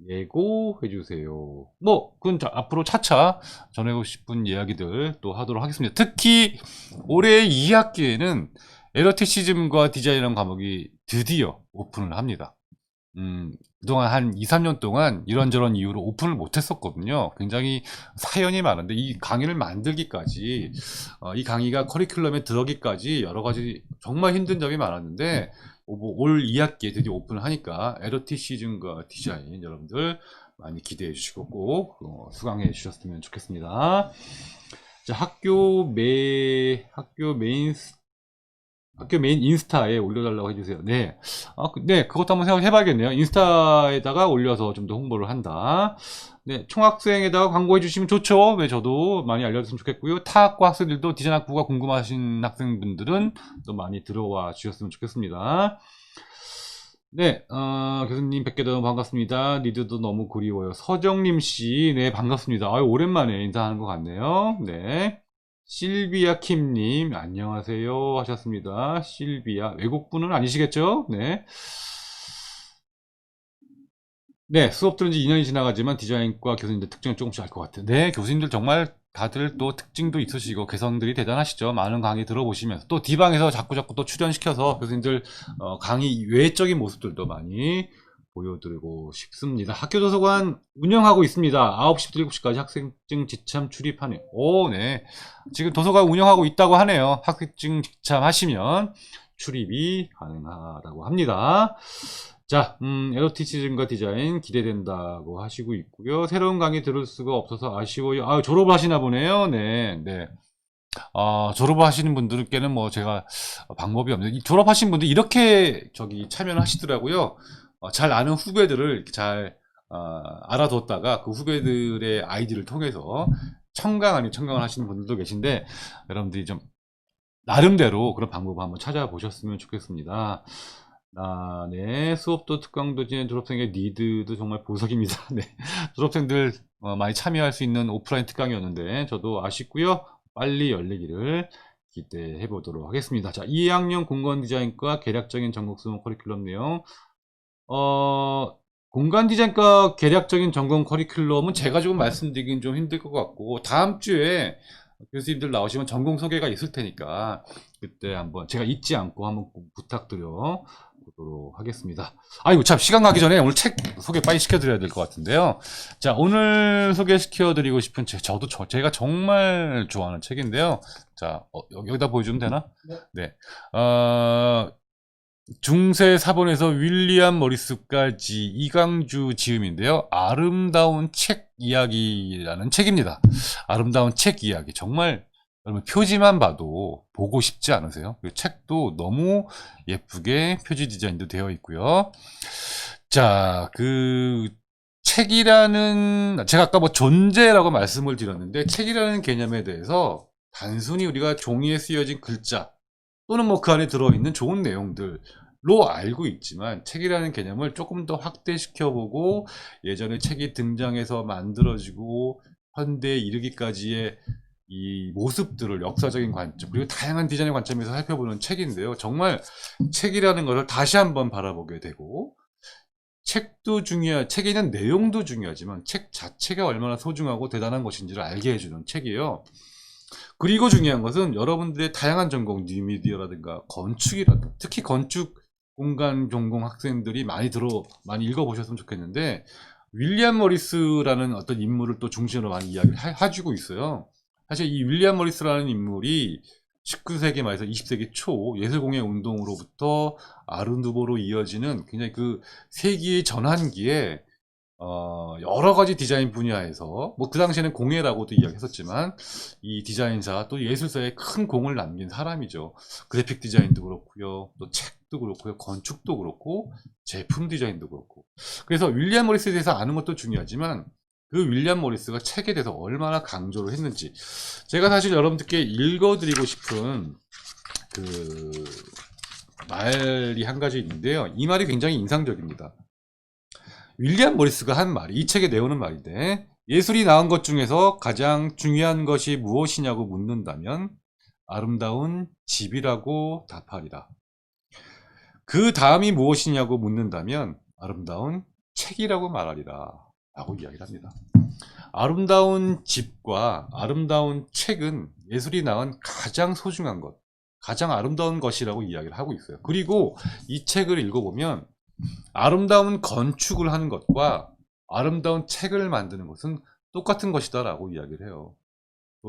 예고해 주세요. 뭐, 그건 앞으로 차차 전하고 싶은 이야기들 또 하도록 하겠습니다. 특히 올해 2학기에는 에러티시즘과 디자인이라는 과목이 드디어 오픈을 합니다. 그동안 한 2, 3년 동안 이런저런 이유로 오픈을 못 했었거든요. 굉장히 사연이 많은데 이 강의를 만들기까지, 이 강의가 커리큘럼에 들어기까지 여러 가지 정말 힘든 점이 많았는데, 올 2학기에 드디어 오픈을 하니까 에러티시즘과 디자인 여러분들 많이 기대해 주시고 꼭 수강해 주셨으면 좋겠습니다. 자, 학교 메인 인스타에 올려달라고 해주세요. 네. 네, 그것도 한번 생각해봐야겠네요. 인스타에다가 올려서 좀 더 홍보를 한다. 네, 총학생에다가 광고해 주시면 좋죠. 네, 저도 많이 알려줬으면 좋겠고요. 타 학과 학생들도 디자인 학부가 궁금하신 학생분들은 또 많이 들어와 주셨으면 좋겠습니다. 네, 교수님 뵙게 너무 반갑습니다. 리드도 너무 그리워요. 서정림씨, 네, 반갑습니다. 아유, 오랜만에 인사하는 것 같네요. 네. 실비아 킴님, 안녕하세요. 하셨습니다. 실비아, 외국분은 아니시겠죠? 네. 네, 수업 들은 지 2년이 지나가지만 디자인과 교수님들 특징을 조금씩 알 것 같아요. 네, 교수님들 정말 다들 또 특징도 있으시고 개성들이 대단하시죠. 많은 강의 들어보시면서 또 디방에서 자꾸자꾸 또 출연시켜서 교수님들 강의 외적인 모습들도 많이 보여드리고 싶습니다. 학교도서관 운영하고 있습니다. 9시부터 7시까지 학생증 지참 출입하네요. 오, 네. 지금 도서관 운영하고 있다고 하네요. 학생증 지참하시면 출입이 가능하다고 합니다. 자, 에로티시즘과 디자인 기대된다고 하시고 있고요. 새로운 강의 들을 수가 없어서 아쉬워요. 아, 졸업을 하시나 보네요. 네, 네. 졸업을 하시는 분들께는 뭐 제가 방법이 없는데, 졸업하신 분들 이렇게 참여를 하시더라고요. 잘 아는 후배들을 이렇게 잘 알아뒀다가 그 후배들의 아이디를 통해서 청강 아닌 청강을 하시는 분들도 계신데, 여러분들이 좀 나름대로 그런 방법을 한번 찾아보셨으면 좋겠습니다. 네. 수업도 특강도 진행 졸업생의 니드도 정말 보석입니다. 네. 졸업생들 많이 참여할 수 있는 오프라인 특강이었는데 저도 아쉽고요. 빨리 열리기를 기대해 보도록 하겠습니다. 자, 2학년 공간 디자인과 계략적인 전공 수능 커리큘럼 내용. 공간 디자인과 계략적인 전공 커리큘럼은 제가 조금 말씀드리긴 좀 힘들 것 같고, 다음 주에 교수님들 나오시면 전공 소개가 있을 테니까 그때 한번 제가 잊지 않고 한번 부탁드려 보도록 하겠습니다. 아이고, 참, 시간 가기 전에 오늘 책 소개 빨리 시켜드려야 될 것 같은데요. 자, 오늘 소개시켜드리고 싶은 책, 제가 정말 좋아하는 책인데요. 자, 여기다 보여주면 되나? 네. 중세 사본에서 윌리엄 머리스까지 이강주 지음인데요. 아름다운 책 이야기라는 책입니다. 아름다운 책 이야기. 정말 여러분 표지만 봐도 보고 싶지 않으세요? 이 책도 너무 예쁘게 표지 디자인도 되어 있고요. 자, 책이라는, 제가 아까 뭐 존재라고 말씀을 드렸는데, 책이라는 개념에 대해서 단순히 우리가 종이에 쓰여진 글자 또는 뭐 그 안에 들어있는 좋은 내용들로 알고 있지만, 책이라는 개념을 조금 더 확대시켜보고 예전에 책이 등장해서 만들어지고 현대에 이르기까지의 이 모습들을 역사적인 관점 그리고 다양한 디자인의 관점에서 살펴보는 책인데요. 정말 책이라는 것을 다시 한번 바라보게 되고, 책에 있는 내용도 중요하지만 책 자체가 얼마나 소중하고 대단한 것인지를 알게 해주는 책이에요. 그리고 중요한 것은 여러분들의 다양한 전공, 뉴미디어라든가 건축이라든가, 특히 건축 공간 전공 학생들이 많이 읽어보셨으면 좋겠는데, 윌리엄 머리스라는 어떤 인물을 또 중심으로 많이 이야기를 해주고 있어요. 사실 이 윌리엄 머리스라는 인물이 19세기 말에서 20세기 초 예술공예 운동으로부터 아르누보로 이어지는 굉장히 그 세기의 전환기에 여러 가지 디자인 분야에서 뭐 그 당시에는 공예라고도 이야기했었지만 이 디자인사 또 예술사에 큰 공을 남긴 사람이죠. 그래픽 디자인도 그렇고요, 또 책도 그렇고요, 건축도 그렇고 제품 디자인도 그렇고. 그래서 윌리엄 머리스에 대해서 아는 것도 중요하지만 그 윌리엄 모리스가 책에 대해서 얼마나 강조를 했는지 제가 사실 여러분들께 읽어드리고 싶은 그 말이 한 가지 있는데요. 이 말이 굉장히 인상적입니다. 윌리엄 모리스가 한 말이 이 책에 내오는 말인데, 예술이 나온 것 중에서 가장 중요한 것이 무엇이냐고 묻는다면 아름다운 집이라고 답하리라. 그 다음이 무엇이냐고 묻는다면 아름다운 책이라고 말하리라 라고 이야기를 합니다. 아름다운 집과 아름다운 책은 예술이 낳은 가장 소중한 것, 가장 아름다운 것이라고 이야기를 하고 있어요. 그리고 이 책을 읽어보면 아름다운 건축을 하는 것과 아름다운 책을 만드는 것은 똑같은 것이다 라고 이야기를 해요.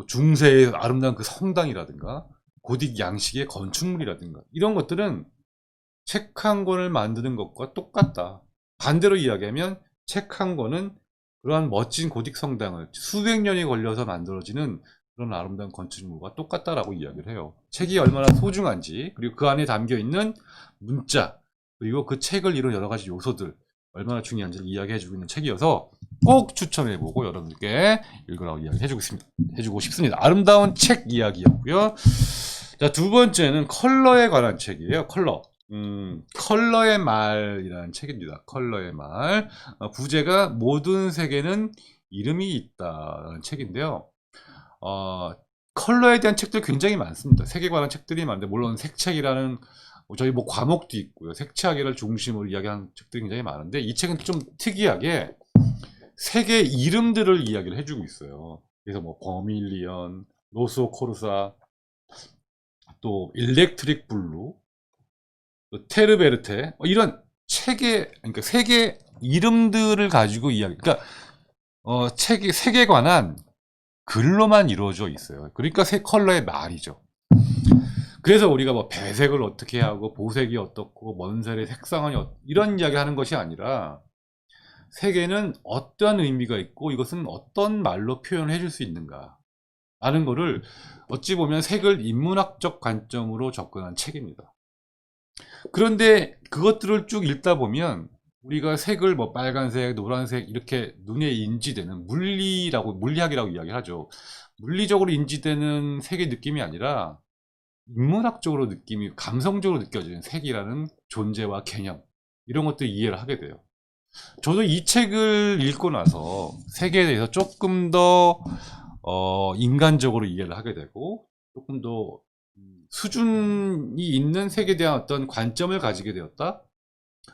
중세의 아름다운 그 성당이라든가 고딕 양식의 건축물이라든가 이런 것들은 책 한 권을 만드는 것과 똑같다. 반대로 이야기하면 책 한 권은 그러한 멋진 고딕 성당을 수백 년이 걸려서 만들어지는 그런 아름다운 건축물과 똑같다라고 이야기를 해요. 책이 얼마나 소중한지, 그리고 그 안에 담겨 있는 문자, 그리고 그 책을 이룬 여러 가지 요소들 얼마나 중요한지를 이야기해주고 있는 책이어서 꼭 추천해보고 여러분들께 읽으라고 이야기해주고 싶습니다. 아름다운 책 이야기였고요. 자, 두 번째는 컬러에 관한 책이에요. 컬러의 말이라는 책입니다. 컬러의 말. 부제가 모든 색에는 이름이 있다라는 책인데요. 컬러에 대한 책들 굉장히 많습니다. 색에 관한 책들이 많은데, 물론 색책이라는 저희 뭐 과목도 있고요. 색채학을 중심으로 이야기하는 책들이 굉장히 많은데, 이 책은 좀 특이하게 색의 이름들을 이야기를 해주고 있어요. 그래서 뭐 버밀리언, 로스오 코르사, 또 일렉트릭 블루, 또 테르베르테, 이런 그러니까 색의 이름들을 가지고 그러니까 책의 색에 관한 글로만 이루어져 있어요. 그러니까 색 컬러의 말이죠. 그래서 우리가 뭐 배색을 어떻게 하고 보색이 어떻고 먼셀의 색상은 이런 이야기 하는 것이 아니라, 색에는 어떠한 의미가 있고 이것은 어떤 말로 표현해 줄 수 있는가 라는 거를 어찌 보면 색을 인문학적 관점으로 접근한 책입니다. 그런데 그것들을 쭉 읽다 보면 우리가 색을 뭐 빨간색, 노란색 이렇게 눈에 인지되는 물리학이라고 이야기를 하죠. 물리적으로 인지되는 색의 느낌이 아니라 인문학적으로 감성적으로 느껴지는 색이라는 존재와 개념, 이런 것들 이해를 하게 돼요. 저도 이 책을 읽고 나서 색에 대해서 조금 더 인간적으로 이해를 하게 되고, 조금 더 수준이 있는 색에 대한 어떤 관점을 가지게 되었다.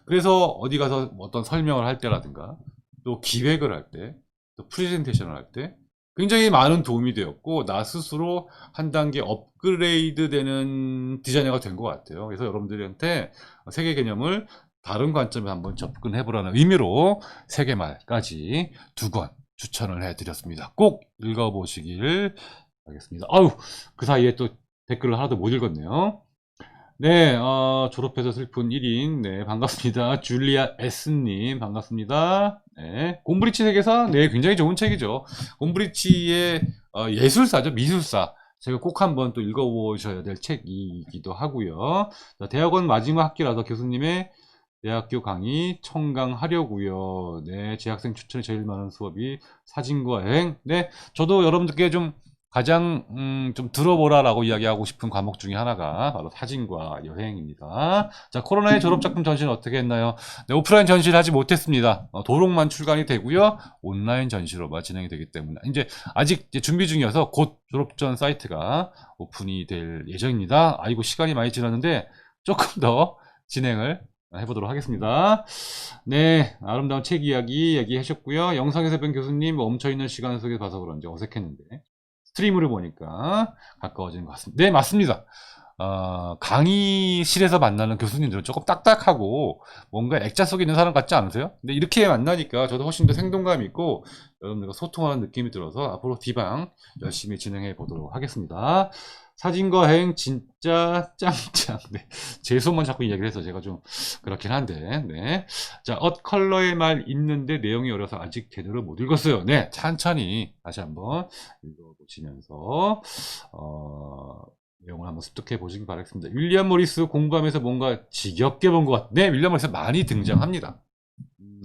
그래서 어디 가서 어떤 설명을 할 때라든가, 또 기획을 할 때, 또 프레젠테이션을 할 때 굉장히 많은 도움이 되었고, 나 스스로 한 단계 업그레이드 되는 디자이너가 된 것 같아요. 그래서 여러분들한테 색의 개념을 다른 관점에 한번 접근해 보라는 의미로 색의 말까지 2권 추천을 해 드렸습니다. 꼭 읽어 보시길 바라겠습니다. 아유, 그 사이에 또 댓글을 하나도 못 읽었네요. 네, 졸업해서 슬픈 1인, 네, 반갑습니다. 줄리아 S님, 반갑습니다. 네, 곰브리치 세계사, 네, 굉장히 좋은 책이죠. 곰브리치의 예술사죠, 미술사. 제가 꼭 한번 또 읽어보셔야 될 책이기도 하고요. 자, 대학원 마지막 학기라서 교수님의 대학교 강의 청강하려고요. 네, 재학생 추천이 제일 많은 수업이 사진과 여행. 네, 저도 여러분들께 좀 가장 좀 들어보라라고 이야기하고 싶은 과목 중에 하나가 바로 사진과 여행입니다. 자, 코로나의 졸업작품 전시는 어떻게 했나요? 네, 오프라인 전시를 하지 못했습니다. 도록만 출간이 되고요. 온라인 전시로만 진행이 되기 때문에 아직 준비 중이어서 곧 졸업전 사이트가 오픈이 될 예정입니다. 아이고, 시간이 많이 지났는데 조금 더 진행을 해보도록 하겠습니다. 네, 아름다운 책 이야기 얘기하셨고요. 영상에서 뵌 교수님 멈춰있는 시간 속에 봐서 그런지 어색했는데 스트리무를 보니까 가까워지는 것 같습니다. 네, 맞습니다. 강의실에서 만나는 교수님들은 조금 딱딱하고 뭔가 액자 속에 있는 사람 같지 않으세요? 근데 이렇게 만나니까 저도 훨씬 더 생동감 있고 여러분들과 소통하는 느낌이 들어서 앞으로 디방 열심히 진행해 보도록 하겠습니다. 사진과 여행 진짜 짱짱. 네, 제 손만 자꾸 이야기를 해서 제가 좀 그렇긴 한데, 네. 자, 컬러의 말 있는데 내용이 어려서 아직 제대로 못 읽었어요. 네, 천천히 다시 한번 읽어보시면서 내용을 한번 습득해 보시기 바라겠습니다. 윌리엄 모리스 공부하면서 뭔가 지겹게 본 것 같아요. 네, 윌리엄 모리스 많이 등장합니다.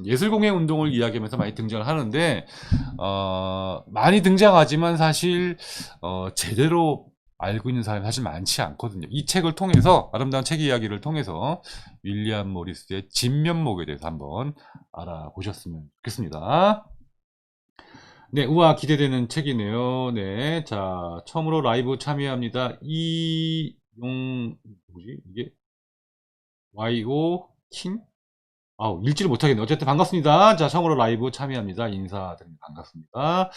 예술공예 운동을 이야기하면서 많이 등장을 하는데, 많이 등장하지만 사실, 제대로 알고 있는 사람이 사실 많지 않거든요. 이 책을 통해서, 아름다운 책 이야기를 통해서, 윌리엄 모리스의 진면목에 대해서 한번 알아보셨으면 좋겠습니다. 네, 우와, 기대되는 책이네요. 네, 자, 처음으로 라이브 참여합니다. 뭐지? 이게, YO 킹? 아우, 읽지를 못하겠네. 어쨌든 반갑습니다. 자, 처음으로 라이브 참여합니다. 인사드립니다. 반갑습니다.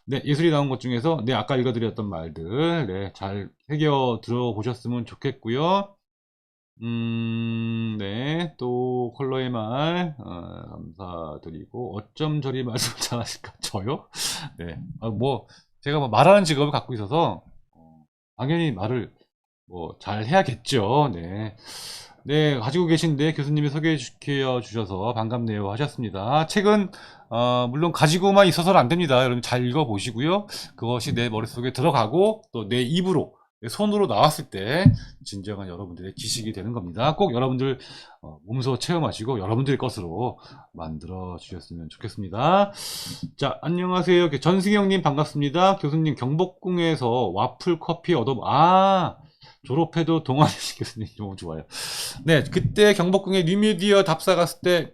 네, 예술이 나온 것 중에서, 네, 아까 읽어드렸던 말들, 네, 잘 새겨 들어보셨으면 좋겠고요. 네, 또, 컬러의 말, 감사드리고, 어쩜 저리 말씀을 잘하실까? 저요? 네, 제가 뭐 말하는 직업을 갖고 있어서, 당연히 말을 잘 해야겠죠. 네. 네, 가지고 계신데 교수님이 소개해 주셔서 반갑네요 하셨습니다. 책은 물론 가지고만 있어서는 안 됩니다. 여러분 잘 읽어 보시고요. 그것이 내 머릿속에 들어가고 또 내 입으로 내 손으로 나왔을 때 진정한 여러분들의 지식이 되는 겁니다. 꼭 여러분들 몸소 체험하시고 여러분들의 것으로 만들어 주셨으면 좋겠습니다. 자, 안녕하세요. 전승영님 반갑습니다. 교수님 경복궁에서 와플 커피 졸업해도 동아리 교수님 너무 좋아요. 네, 그때 경복궁에 뉴미디어 답사 갔을 때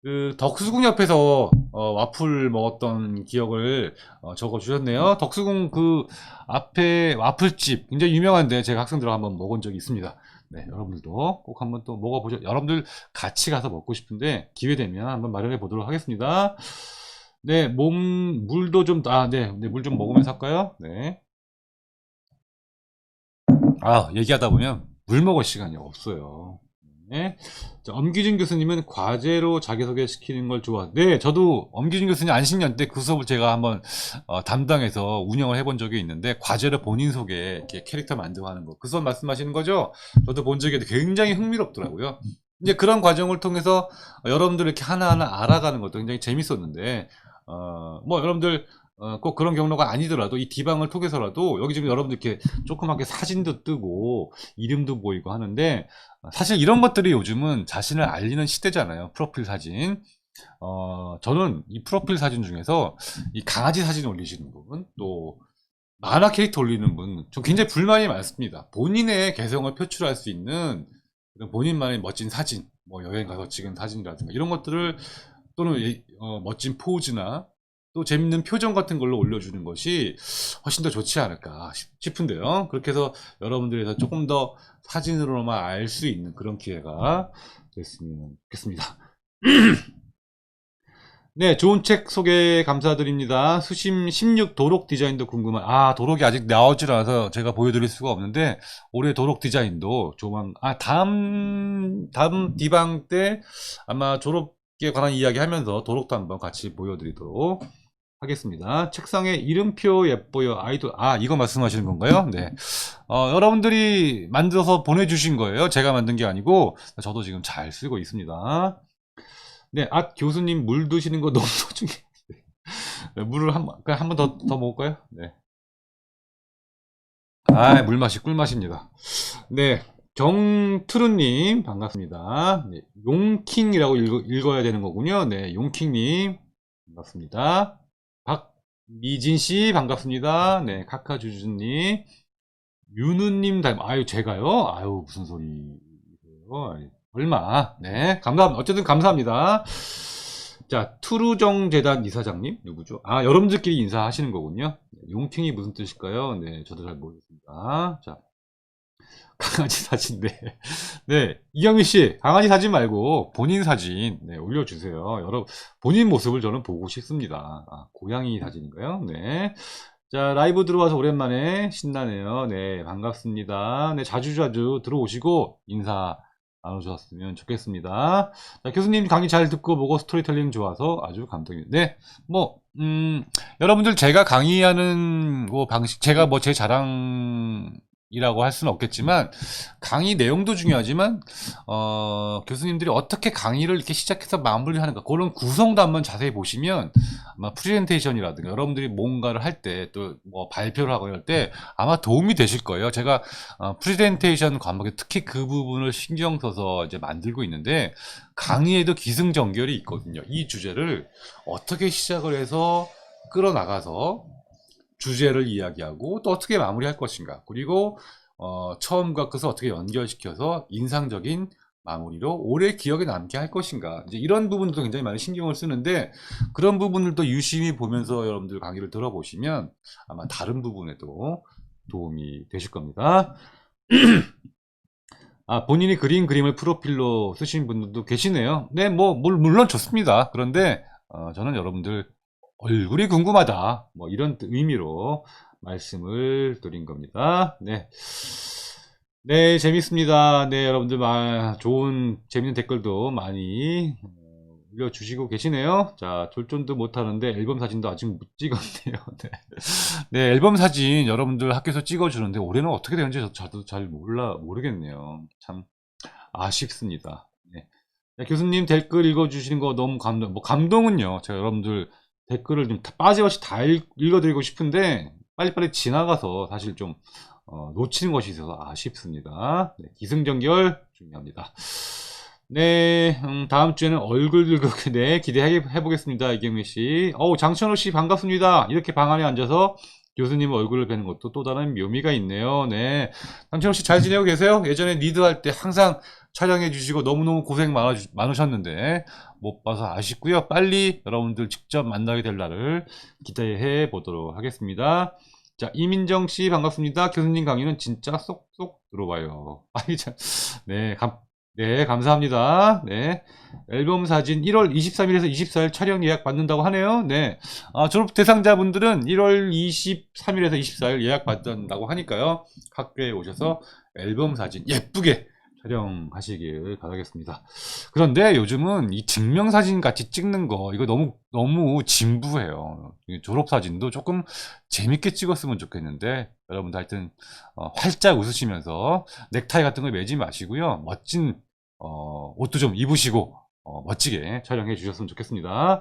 그 덕수궁 옆에서 와플 먹었던 기억을 적어 주셨네요. 덕수궁 그 앞에 와플집 굉장히 유명한데 제가 학생들하고 한번 먹은 적이 있습니다. 네, 여러분들도 꼭 한번 또 먹어보죠. 여러분들 같이 가서 먹고 싶은데 기회 되면 한번 마련해 보도록 하겠습니다. 네, 물도 좀, 네, 물 좀 먹으면서 할까요? 네. 얘기하다 보면 물 먹을 시간이 없어요. 네. 자, 엄기준 교수님은 과제로 자기소개 시키는 걸 네, 저도 엄기준 교수님 안식년 때 그 수업을 제가 한번 담당해서 운영을 해본 적이 있는데, 과제로 본인 소개, 이렇게 캐릭터 만들고 하는 거, 그 수업 말씀하시는 거죠? 저도 본 적이 굉장히 흥미롭더라고요. 이제 그런 과정을 통해서 여러분들 이렇게 하나하나 알아가는 것도 굉장히 재밌었는데, 여러분들 꼭 그런 경로가 아니더라도 이 디방을 통해서라도 여기 지금 여러분들 이렇게 조그맣게 사진도 뜨고 이름도 보이고 하는데, 사실 이런 것들이 요즘은 자신을 알리는 시대잖아요. 프로필 사진. 저는 이 프로필 사진 중에서 이 강아지 사진 올리시는 분, 또 만화 캐릭터 올리는 분, 좀 굉장히 불만이 많습니다. 본인의 개성을 표출할 수 있는 본인만의 멋진 사진, 여행 가서 찍은 사진이라든가 이런 것들을, 또는 멋진 포즈나 또 재밌는 표정 같은 걸로 올려주는 것이 훨씬 더 좋지 않을까 싶은데요. 그렇게 해서 여러분들에서 조금 더 사진으로만 알 수 있는 그런 기회가 됐으면 좋겠습니다. 네, 좋은 책 소개 감사드립니다. 수심 16 도록 디자인도 궁금한, 도록이 아직 나오질 않아서 제가 보여드릴 수가 없는데, 올해 도록 디자인도 다음 디방 때 아마 졸업에 관한 이야기 하면서 도록도 한번 같이 보여드리도록 하겠습니다. 책상에 이름표 예뻐요. 아이돌. 이거 말씀하시는 건가요? 네. 여러분들이 만들어서 보내주신 거예요. 제가 만든 게 아니고, 저도 지금 잘 쓰고 있습니다. 네, 교수님 물 드시는 거 너무 소중해. 네, 물을 한 번 더 먹을까요? 네. 물맛이 꿀맛입니다. 네. 정트루님, 반갑습니다. 네, 용킹이라고 읽어야 되는 거군요. 네, 용킹님, 반갑습니다. 박미진씨, 반갑습니다. 네, 카카주주님, 윤우님 제가요? 무슨 소리세요? 얼마? 네, 감사합니다. 어쨌든 감사합니다. 자, 투루정 재단 이사장님, 누구죠? 여러분들끼리 인사하시는 거군요. 용킹이 무슨 뜻일까요? 네, 저도 잘 모르겠습니다. 자, 강아지 사진, 네, 이경미씨, 강아지 사진 말고 본인 사진, 네, 올려주세요. 여러분, 본인 모습을 저는 보고 싶습니다. 고양이 사진인가요? 네. 자, 라이브 들어와서 오랜만에 신나네요. 네, 반갑습니다. 네, 자주자주 들어오시고 인사 나눠주셨으면 좋겠습니다. 자, 교수님 강의 잘 듣고 보고 스토리텔링 좋아서 아주 감동입니다. 네, 여러분들 제가 강의하는 방식, 제가 제 자랑 이라고 할 수는 없겠지만 강의 내용도 중요하지만 교수님들이 어떻게 강의를 이렇게 시작해서 마무리하는가 그런 구성도 한번 자세히 보시면 아마 프레젠테이션이라든가 여러분들이 뭔가를 할 때 또 뭐 발표를 하고 이럴 때 아마 도움이 되실 거예요. 제가 프레젠테이션 과목에 특히 그 부분을 신경 써서 이제 만들고 있는데 강의에도 기승전결이 있거든요. 이 주제를 어떻게 시작을 해서 끌어나가서 주제를 이야기하고 또 어떻게 마무리할 것인가 그리고 처음과 끝을 어떻게 연결시켜서 인상적인 마무리로 오래 기억에 남게 할 것인가 이제 이런 부분들도 굉장히 많은 신경을 쓰는데 그런 부분들도 유심히 보면서 여러분들 강의를 들어보시면 아마 다른 부분에도 도움이 되실 겁니다. 본인이 그린 그림을 프로필로 쓰신 분들도 계시네요. 네, 뭐 물론 좋습니다. 그런데 저는 여러분들 얼굴이 궁금하다 뭐 이런 의미로 말씀을 드린 겁니다. 네, 네 재밌습니다. 네 여러분들 좋은 재밌는 댓글도 많이 올려주시고 계시네요. 자 졸전도 못하는데 앨범 사진도 아직 못 찍었네요. 네. 네 앨범 사진 여러분들 학교에서 찍어주는데 올해는 어떻게 되는지 저도 잘 모르겠네요. 참 아쉽습니다. 네. 네, 교수님 댓글 읽어주시는 거 너무 감동은요 제가 여러분들 댓글을 좀 빠짐없이 다 읽어드리고 싶은데 빨리빨리 지나가서 사실 좀 놓치는 것이 있어서 아쉽습니다. 네, 기승전결 중요합니다. 네, 다음 주에는 얼굴 들고 네, 기대해 보겠습니다. 이경미씨. 장천호씨 반갑습니다. 이렇게 방 안에 앉아서 교수님 얼굴을 뵈는 것도 또 다른 묘미가 있네요. 네, 장천호씨 잘 지내고 계세요? 예전에 리드 할 때 항상 촬영해 주시고 너무너무 고생 많으셨는데 못 봐서 아쉽고요. 빨리 여러분들 직접 만나게 될 날을 기대해 보도록 하겠습니다. 자, 이민정 씨 반갑습니다. 교수님 강의는 진짜 쏙쏙 들어와요. 네, 네, 감사합니다. 네. 앨범 사진 1월 23일에서 24일 촬영 예약 받는다고 하네요. 네. 졸업 대상자분들은 1월 23일에서 24일 예약 받는다고 하니까요. 학교에 오셔서 앨범 사진 예쁘게 촬영하시길 바라겠습니다. 그런데 요즘은 이 증명사진 같이 찍는 거 이거 너무 진부해요. 졸업사진도 조금 재밌게 찍었으면 좋겠는데 여러분들 하여튼 활짝 웃으시면서 넥타이 같은 거 매지 마시고요. 멋진 옷도 좀 입으시고 멋지게 촬영해 주셨으면 좋겠습니다.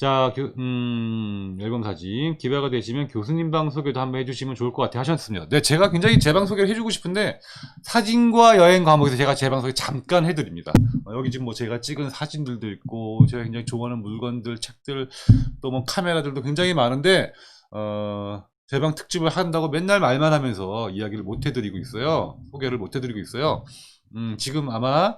자, 앨범 사진 기회가 되시면 교수님 방 소개도 한번 해주시면 좋을 것 같아 하셨습니다. 네, 제가 굉장히 제 방 소개를 해주고 싶은데 사진과 여행 과목에서 제가 제 방 소개 잠깐 해드립니다. 여기 지금 뭐 제가 찍은 사진들도 있고 제가 굉장히 좋아하는 물건들, 책들, 또 뭐 카메라들도 굉장히 많은데 제 방 특집을 한다고 맨날 말만 하면서 이야기를 못 해드리고 있어요. 소개를 못 해드리고 있어요. 지금 아마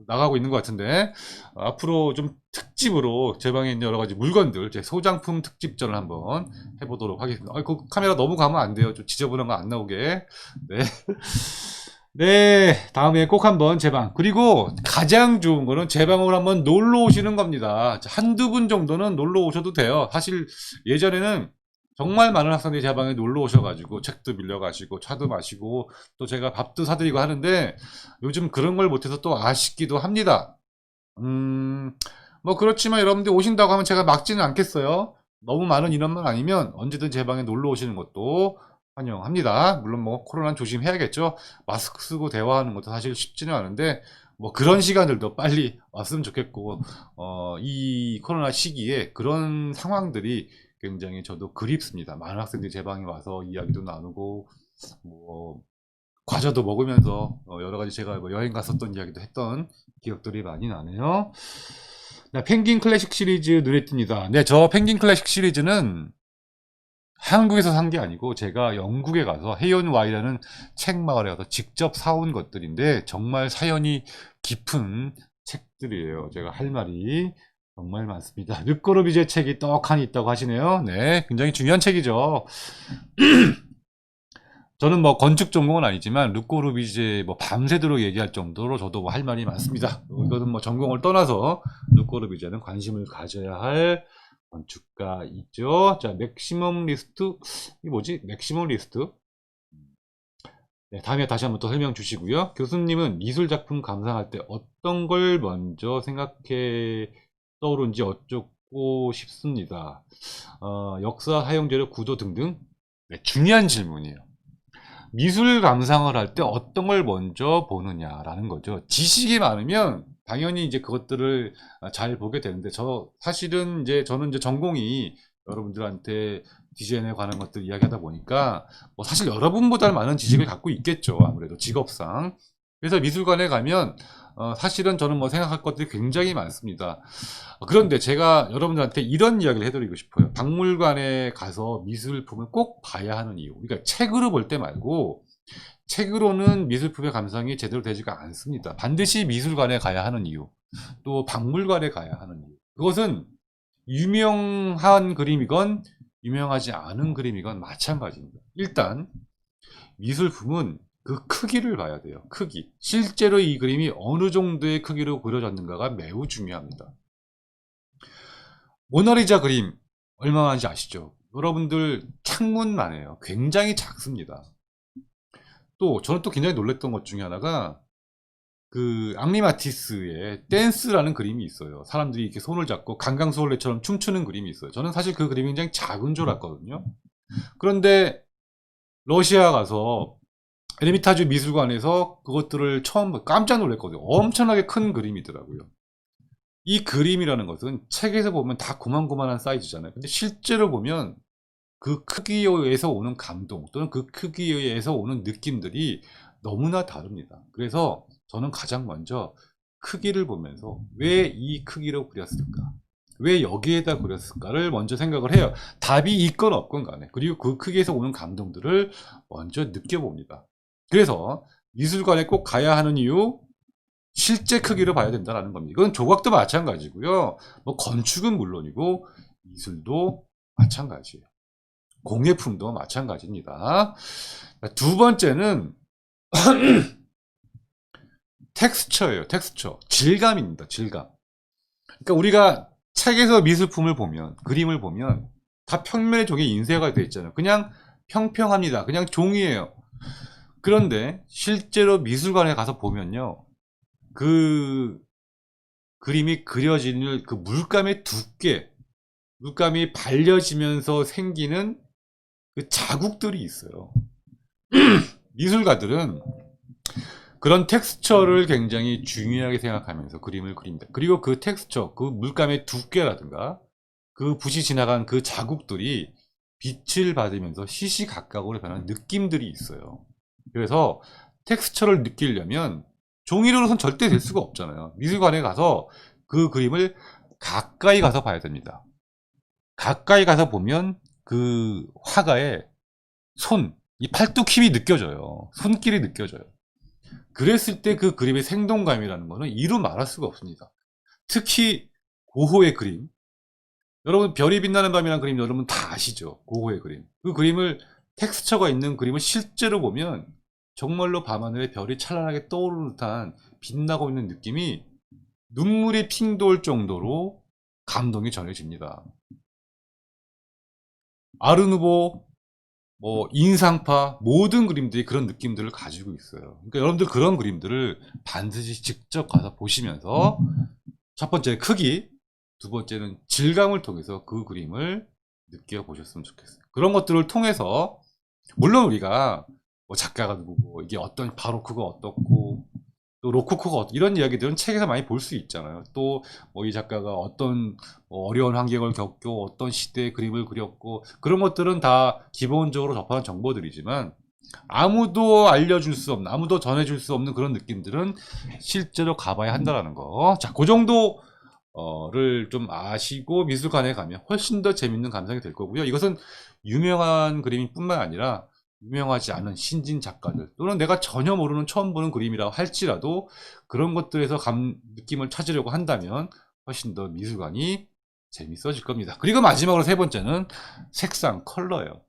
나가고 있는 것 같은데 앞으로 좀 특집으로 제 방에 있는 여러 가지 물건들 제 소장품 특집전을 한번 해보도록 하겠습니다. 그 카메라 너무 가면 안 돼요. 좀 지저분한 거 안 나오게. 네. 네, 다음에 꼭 한번 제 방. 그리고 가장 좋은 거는 제 방으로 한번 놀러 오시는 겁니다. 한두 분 정도는 놀러 오셔도 돼요. 사실 예전에는 정말 많은 학생들이 제 방에 놀러 오셔가지고 책도 빌려가시고 차도 마시고 또 제가 밥도 사드리고 하는데 요즘 그런 걸 못해서 또 아쉽기도 합니다. 뭐 그렇지만 여러분들 오신다고 하면 제가 막지는 않겠어요. 너무 많은 인원만 아니면 언제든 제 방에 놀러 오시는 것도 환영합니다. 물론 뭐 코로나 조심해야겠죠. 마스크 쓰고 대화하는 것도 사실 쉽지는 않은데 뭐 그런 시간들도 빨리 왔으면 좋겠고 이 코로나 시기에 그런 상황들이 굉장히 저도 그립습니다. 많은 학생들이 제 방에 와서 이야기도 나누고 뭐 과자도 먹으면서 여러 가지 제가 뭐 여행 갔었던 이야기도 했던 기억들이 많이 나네요. 네, 펭귄 클래식 시리즈 눈에 띕니다. 네, 저 펭귄 클래식 시리즈는 한국에서 산 게 아니고 제가 영국에 가서 헤이온 와이라는 책 마을에 가서 직접 사온 것들인데 정말 사연이 깊은 책들이에요. 제가 할 말이 정말 많습니다. 르꼬르비제 책이 떡하니 있다고 하시네요. 네, 굉장히 중요한 책이죠. 저는 뭐 건축 전공은 아니지만 르꼬르비제 뭐 밤새도록 얘기할 정도로 저도 뭐 할 말이 많습니다. 이거는 뭐 전공을 떠나서 르꼬르비제는 관심을 가져야 할 건축가이죠. 자, 맥시멈 리스트 이 뭐지? 맥시멈 리스트. 네, 다음에 다시 한번 또 설명 주시고요. 교수님은 미술 작품 감상할 때 어떤 걸 먼저 생각해 떠오른지 어쩌고 싶습니다. 역사, 사용재료, 구도 등등. 네, 중요한 질문이에요. 미술 감상을 할 때 어떤 걸 먼저 보느냐라는 거죠. 지식이 많으면 당연히 이제 그것들을 잘 보게 되는데, 사실은 이제 저는 이제 전공이 여러분들한테 디자인에 관한 것들 이야기하다 보니까 뭐 사실 여러분보다 많은 지식을 갖고 있겠죠. 아무래도 직업상. 그래서 미술관에 가면 사실은 저는 뭐 생각할 것들이 굉장히 많습니다. 그런데 제가 여러분들한테 이런 이야기를 해드리고 싶어요. 박물관에 가서 미술품을 꼭 봐야 하는 이유. 그러니까 책으로 볼 때 말고, 책으로는 미술품의 감상이 제대로 되지가 않습니다. 반드시 미술관에 가야 하는 이유, 또 박물관에 가야 하는 이유. 그것은 유명한 그림이건 유명하지 않은 그림이건 마찬가지입니다. 일단 미술품은 그 크기를 봐야 돼요. 크기. 실제로 이 그림이 어느 정도의 크기로 그려졌는가가 매우 중요합니다. 모나리자 그림 얼마만지 아시죠? 여러분들 창문만 해요. 굉장히 작습니다. 또 저는 또 굉장히 놀랐던 것 중에 하나가 그 앙리 마티스의 댄스라는 그림이 있어요. 사람들이 이렇게 손을 잡고 강강수월래처럼 춤추는 그림이 있어요. 저는 사실 그 그림이 굉장히 작은 줄 알았거든요. 그런데 러시아 가서 에르미타주 미술관에서 그것들을 처음 깜짝 놀랐거든요. 엄청나게 큰 그림이더라고요. 이 그림이라는 것은 책에서 보면 다 고만고만한 사이즈잖아요. 근데 실제로 보면 그 크기에서 오는 감동, 또는 그 크기에서 오는 느낌들이 너무나 다릅니다. 그래서 저는 가장 먼저 크기를 보면서 왜 이 크기로 그렸을까? 왜 여기에다 그렸을까를 먼저 생각을 해요. 답이 있건 없건 간에. 그리고 그 크기에서 오는 감동들을 먼저 느껴봅니다. 그래서 미술관에 꼭 가야 하는 이유, 실제 크기로 봐야 된다는 겁니다. 이건 조각도 마찬가지고요. 뭐 건축은 물론이고 미술도 마찬가지예요. 공예품도 마찬가지입니다. 두 번째는 텍스처예요. 텍스처. 질감입니다. 질감. 그러니까 우리가 책에서 미술품을 보면, 그림을 보면 다 평면에 종이 인쇄가 되어 있잖아요. 그냥 평평합니다. 그냥 종이에요. 그런데 실제로 미술관에 가서 보면요, 그 그림이 그려지는 그 물감의 두께, 물감이 발려지면서 생기는 그 자국들이 있어요. 미술가들은 그런 텍스처를 굉장히 중요하게 생각하면서 그림을 그립니다. 그리고 그 텍스처, 그 물감의 두께라든가 그 붓이 지나간 그 자국들이 빛을 받으면서 시시각각으로 변하는 느낌들이 있어요. 그래서 텍스처를 느끼려면 종이로는 절대 될 수가 없잖아요. 미술관에 가서 그 그림을 가까이 가서 봐야 됩니다. 가까이 가서 보면 그 화가의 손, 이 팔뚝 힘이 느껴져요. 손길이 느껴져요. 그랬을 때 그 그림의 생동감이라는 거는 이루 말할 수가 없습니다. 특히 고흐의 그림, 여러분 별이 빛나는 밤이라는 그림 여러분 다 아시죠? 고흐의 그림. 그 그림을, 텍스처가 있는 그림을 실제로 보면 정말로 밤하늘에 별이 찬란하게 떠오르는 듯한 빛나고 있는 느낌이 눈물이 핑 돌 정도로 감동이 전해집니다. 아르누보, 뭐 인상파, 모든 그림들이 그런 느낌들을 가지고 있어요. 그러니까 여러분들 그런 그림들을 반드시 직접 가서 보시면서 첫 번째 크기, 두 번째는 질감을 통해서 그 그림을 느껴보셨으면 좋겠어요. 그런 것들을 통해서 물론 우리가 뭐 작가가 누구고 이게 어떤 바로크가 어떻고 또 로코코가 이런 이야기들은 책에서 많이 볼 수 있잖아요. 또 뭐 이 작가가 어떤 어려운 환경을 겪고 어떤 시대의 그림을 그렸고, 그런 것들은 다 기본적으로 접하는 정보들이지만 아무도 알려줄 수 없는, 아무도 전해줄 수 없는 그런 느낌들은 실제로 가봐야 한다는 거. 자, 그 정도를 좀 아시고 미술관에 가면 훨씬 더 재밌는 감상이 될 거고요. 이것은 유명한 그림일 뿐만 아니라 유명하지 않은 신진 작가들, 또는 내가 전혀 모르는 처음 보는 그림이라고 할지라도 그런 것들에서 느낌을 찾으려고 한다면 훨씬 더 미술관이 재밌어질 겁니다. 그리고 마지막으로 세 번째는 색상, 컬러예요.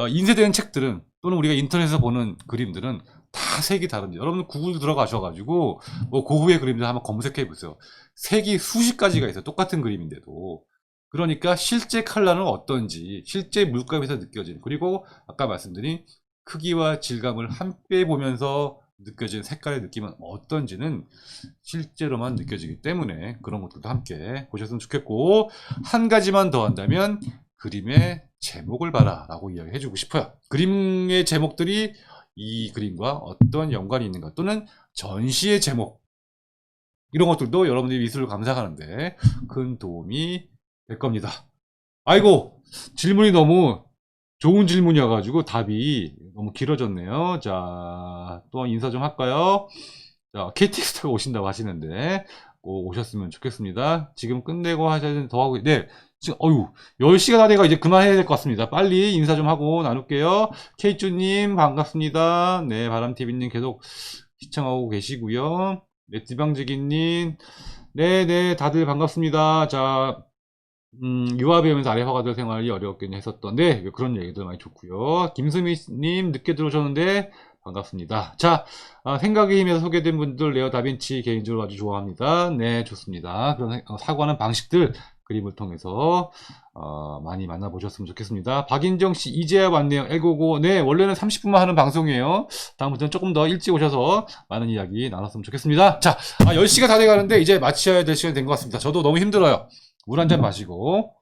인쇄된 책들은, 또는 우리가 인터넷에서 보는 그림들은 다 색이 다릅니다. 여러분 구글 들어가셔가지고 뭐 고흐의 그림들 한번 검색해 보세요. 색이 수십 가지가 있어요. 똑같은 그림인데도. 그러니까 실제 컬러는 어떤지, 실제 물감에서 느껴지는, 그리고 아까 말씀드린 크기와 질감을 함께 보면서 느껴지는 색깔의 느낌은 어떤지는 실제로만 느껴지기 때문에 그런 것들도 함께 보셨으면 좋겠고, 한 가지만 더 한다면 그림의 제목을 봐라 라고 이야기해주고 싶어요. 그림의 제목들이 이 그림과 어떤 연관이 있는가, 또는 전시의 제목, 이런 것들도 여러분들이 미술을 감상하는데 큰 도움이 될 겁니다. 아이고, 질문이 너무 좋은 질문이어가지고 답이 너무 길어졌네요. 자, 또 인사 좀 할까요? 자, KTX타고 오신다고 하시는데 꼭 오셨으면 좋겠습니다. 지금 끝내고 하셔야 더 하고, 네, 지금 10시가 다 돼가 이제 그만해야 될 것 같습니다. 빨리 인사 좀 하고 나눌게요. 케이쭈님 반갑습니다. 네, 바람TV님 계속 시청하고 계시고요. 네, 지방지기님, 네네, 다들 반갑습니다. 자, 유아 배우면서 아래 화가들 생활이 어렵긴 했었던, 네, 그런 얘기들 많이 좋고요. 김수미님, 늦게 들어오셨는데 반갑습니다. 자, 생각의 힘에서 소개된 분들, 레오 다빈치 개인적으로 아주 좋아합니다. 네, 좋습니다. 그런 사고하는 방식들, 그림을 통해서 많이 만나보셨으면 좋겠습니다. 박인정씨, 이제야 왔네요. 애고고. 네, 원래는 30분만 하는 방송이에요. 다음부터는 조금 더 일찍 오셔서 많은 이야기 나눴으면 좋겠습니다. 자, 10시가 다 돼가는데 이제 마쳐야 될 시간이 된 것 같습니다. 저도 너무 힘들어요. 물 한 잔 마시고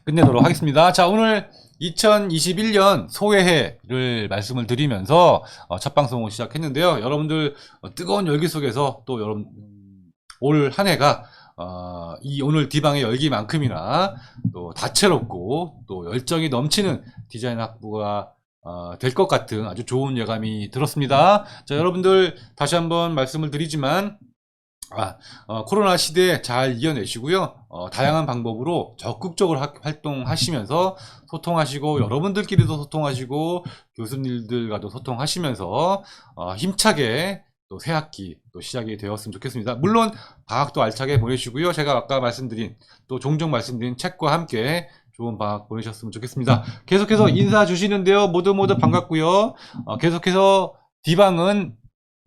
끝내도록 하겠습니다. 자, 오늘 2021년 소해를 말씀을 드리면서 첫 방송을 시작했는데요. 여러분들 뜨거운 열기 속에서 또 여러분 올 한 해가 이 오늘 디방의 열기만큼이나 또 다채롭고 또 열정이 넘치는 디자인 학부가 될 것 같은 아주 좋은 예감이 들었습니다. 자, 여러분들 다시 한번 말씀을 드리지만 코로나 시대 잘 이겨내시고요. 다양한 방법으로 적극적으로 활동하시면서 소통하시고, 여러분들끼리도 소통하시고, 교수님들과도 소통하시면서 힘차게 또 새학기 또 시작이 되었으면 좋겠습니다. 물론 방학도 알차게 보내시고요. 제가 아까 말씀드린, 또 종종 말씀드린 책과 함께 좋은 방학 보내셨으면 좋겠습니다. 계속해서 인사 주시는데요. 모두 반갑고요. 계속해서 디방은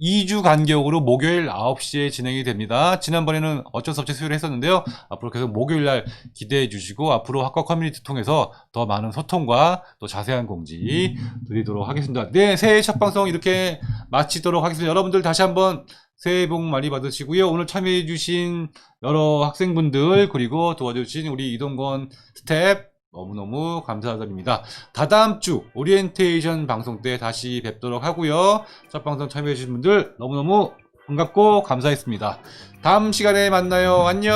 2주 간격으로 목요일 9시에 진행이 됩니다. 지난번에는 어쩔 수 없이 수요일에 했었는데요. 앞으로 계속 목요일날 기대해 주시고, 앞으로 학과 커뮤니티 통해서 더 많은 소통과 또 자세한 공지 드리도록 하겠습니다. 네, 새해 첫 방송 이렇게 마치도록 하겠습니다. 여러분들 다시 한번 새해 복 많이 받으시고요. 오늘 참여해 주신 여러 학생분들, 그리고 도와주신 우리 이동건 스텝 너무너무 감사드립니다. 다다음 주 오리엔테이션 방송 때 다시 뵙도록 하고요. 첫 방송 참여해주신 분들 너무너무 반갑고 감사했습니다. 다음 시간에 만나요. 안녕.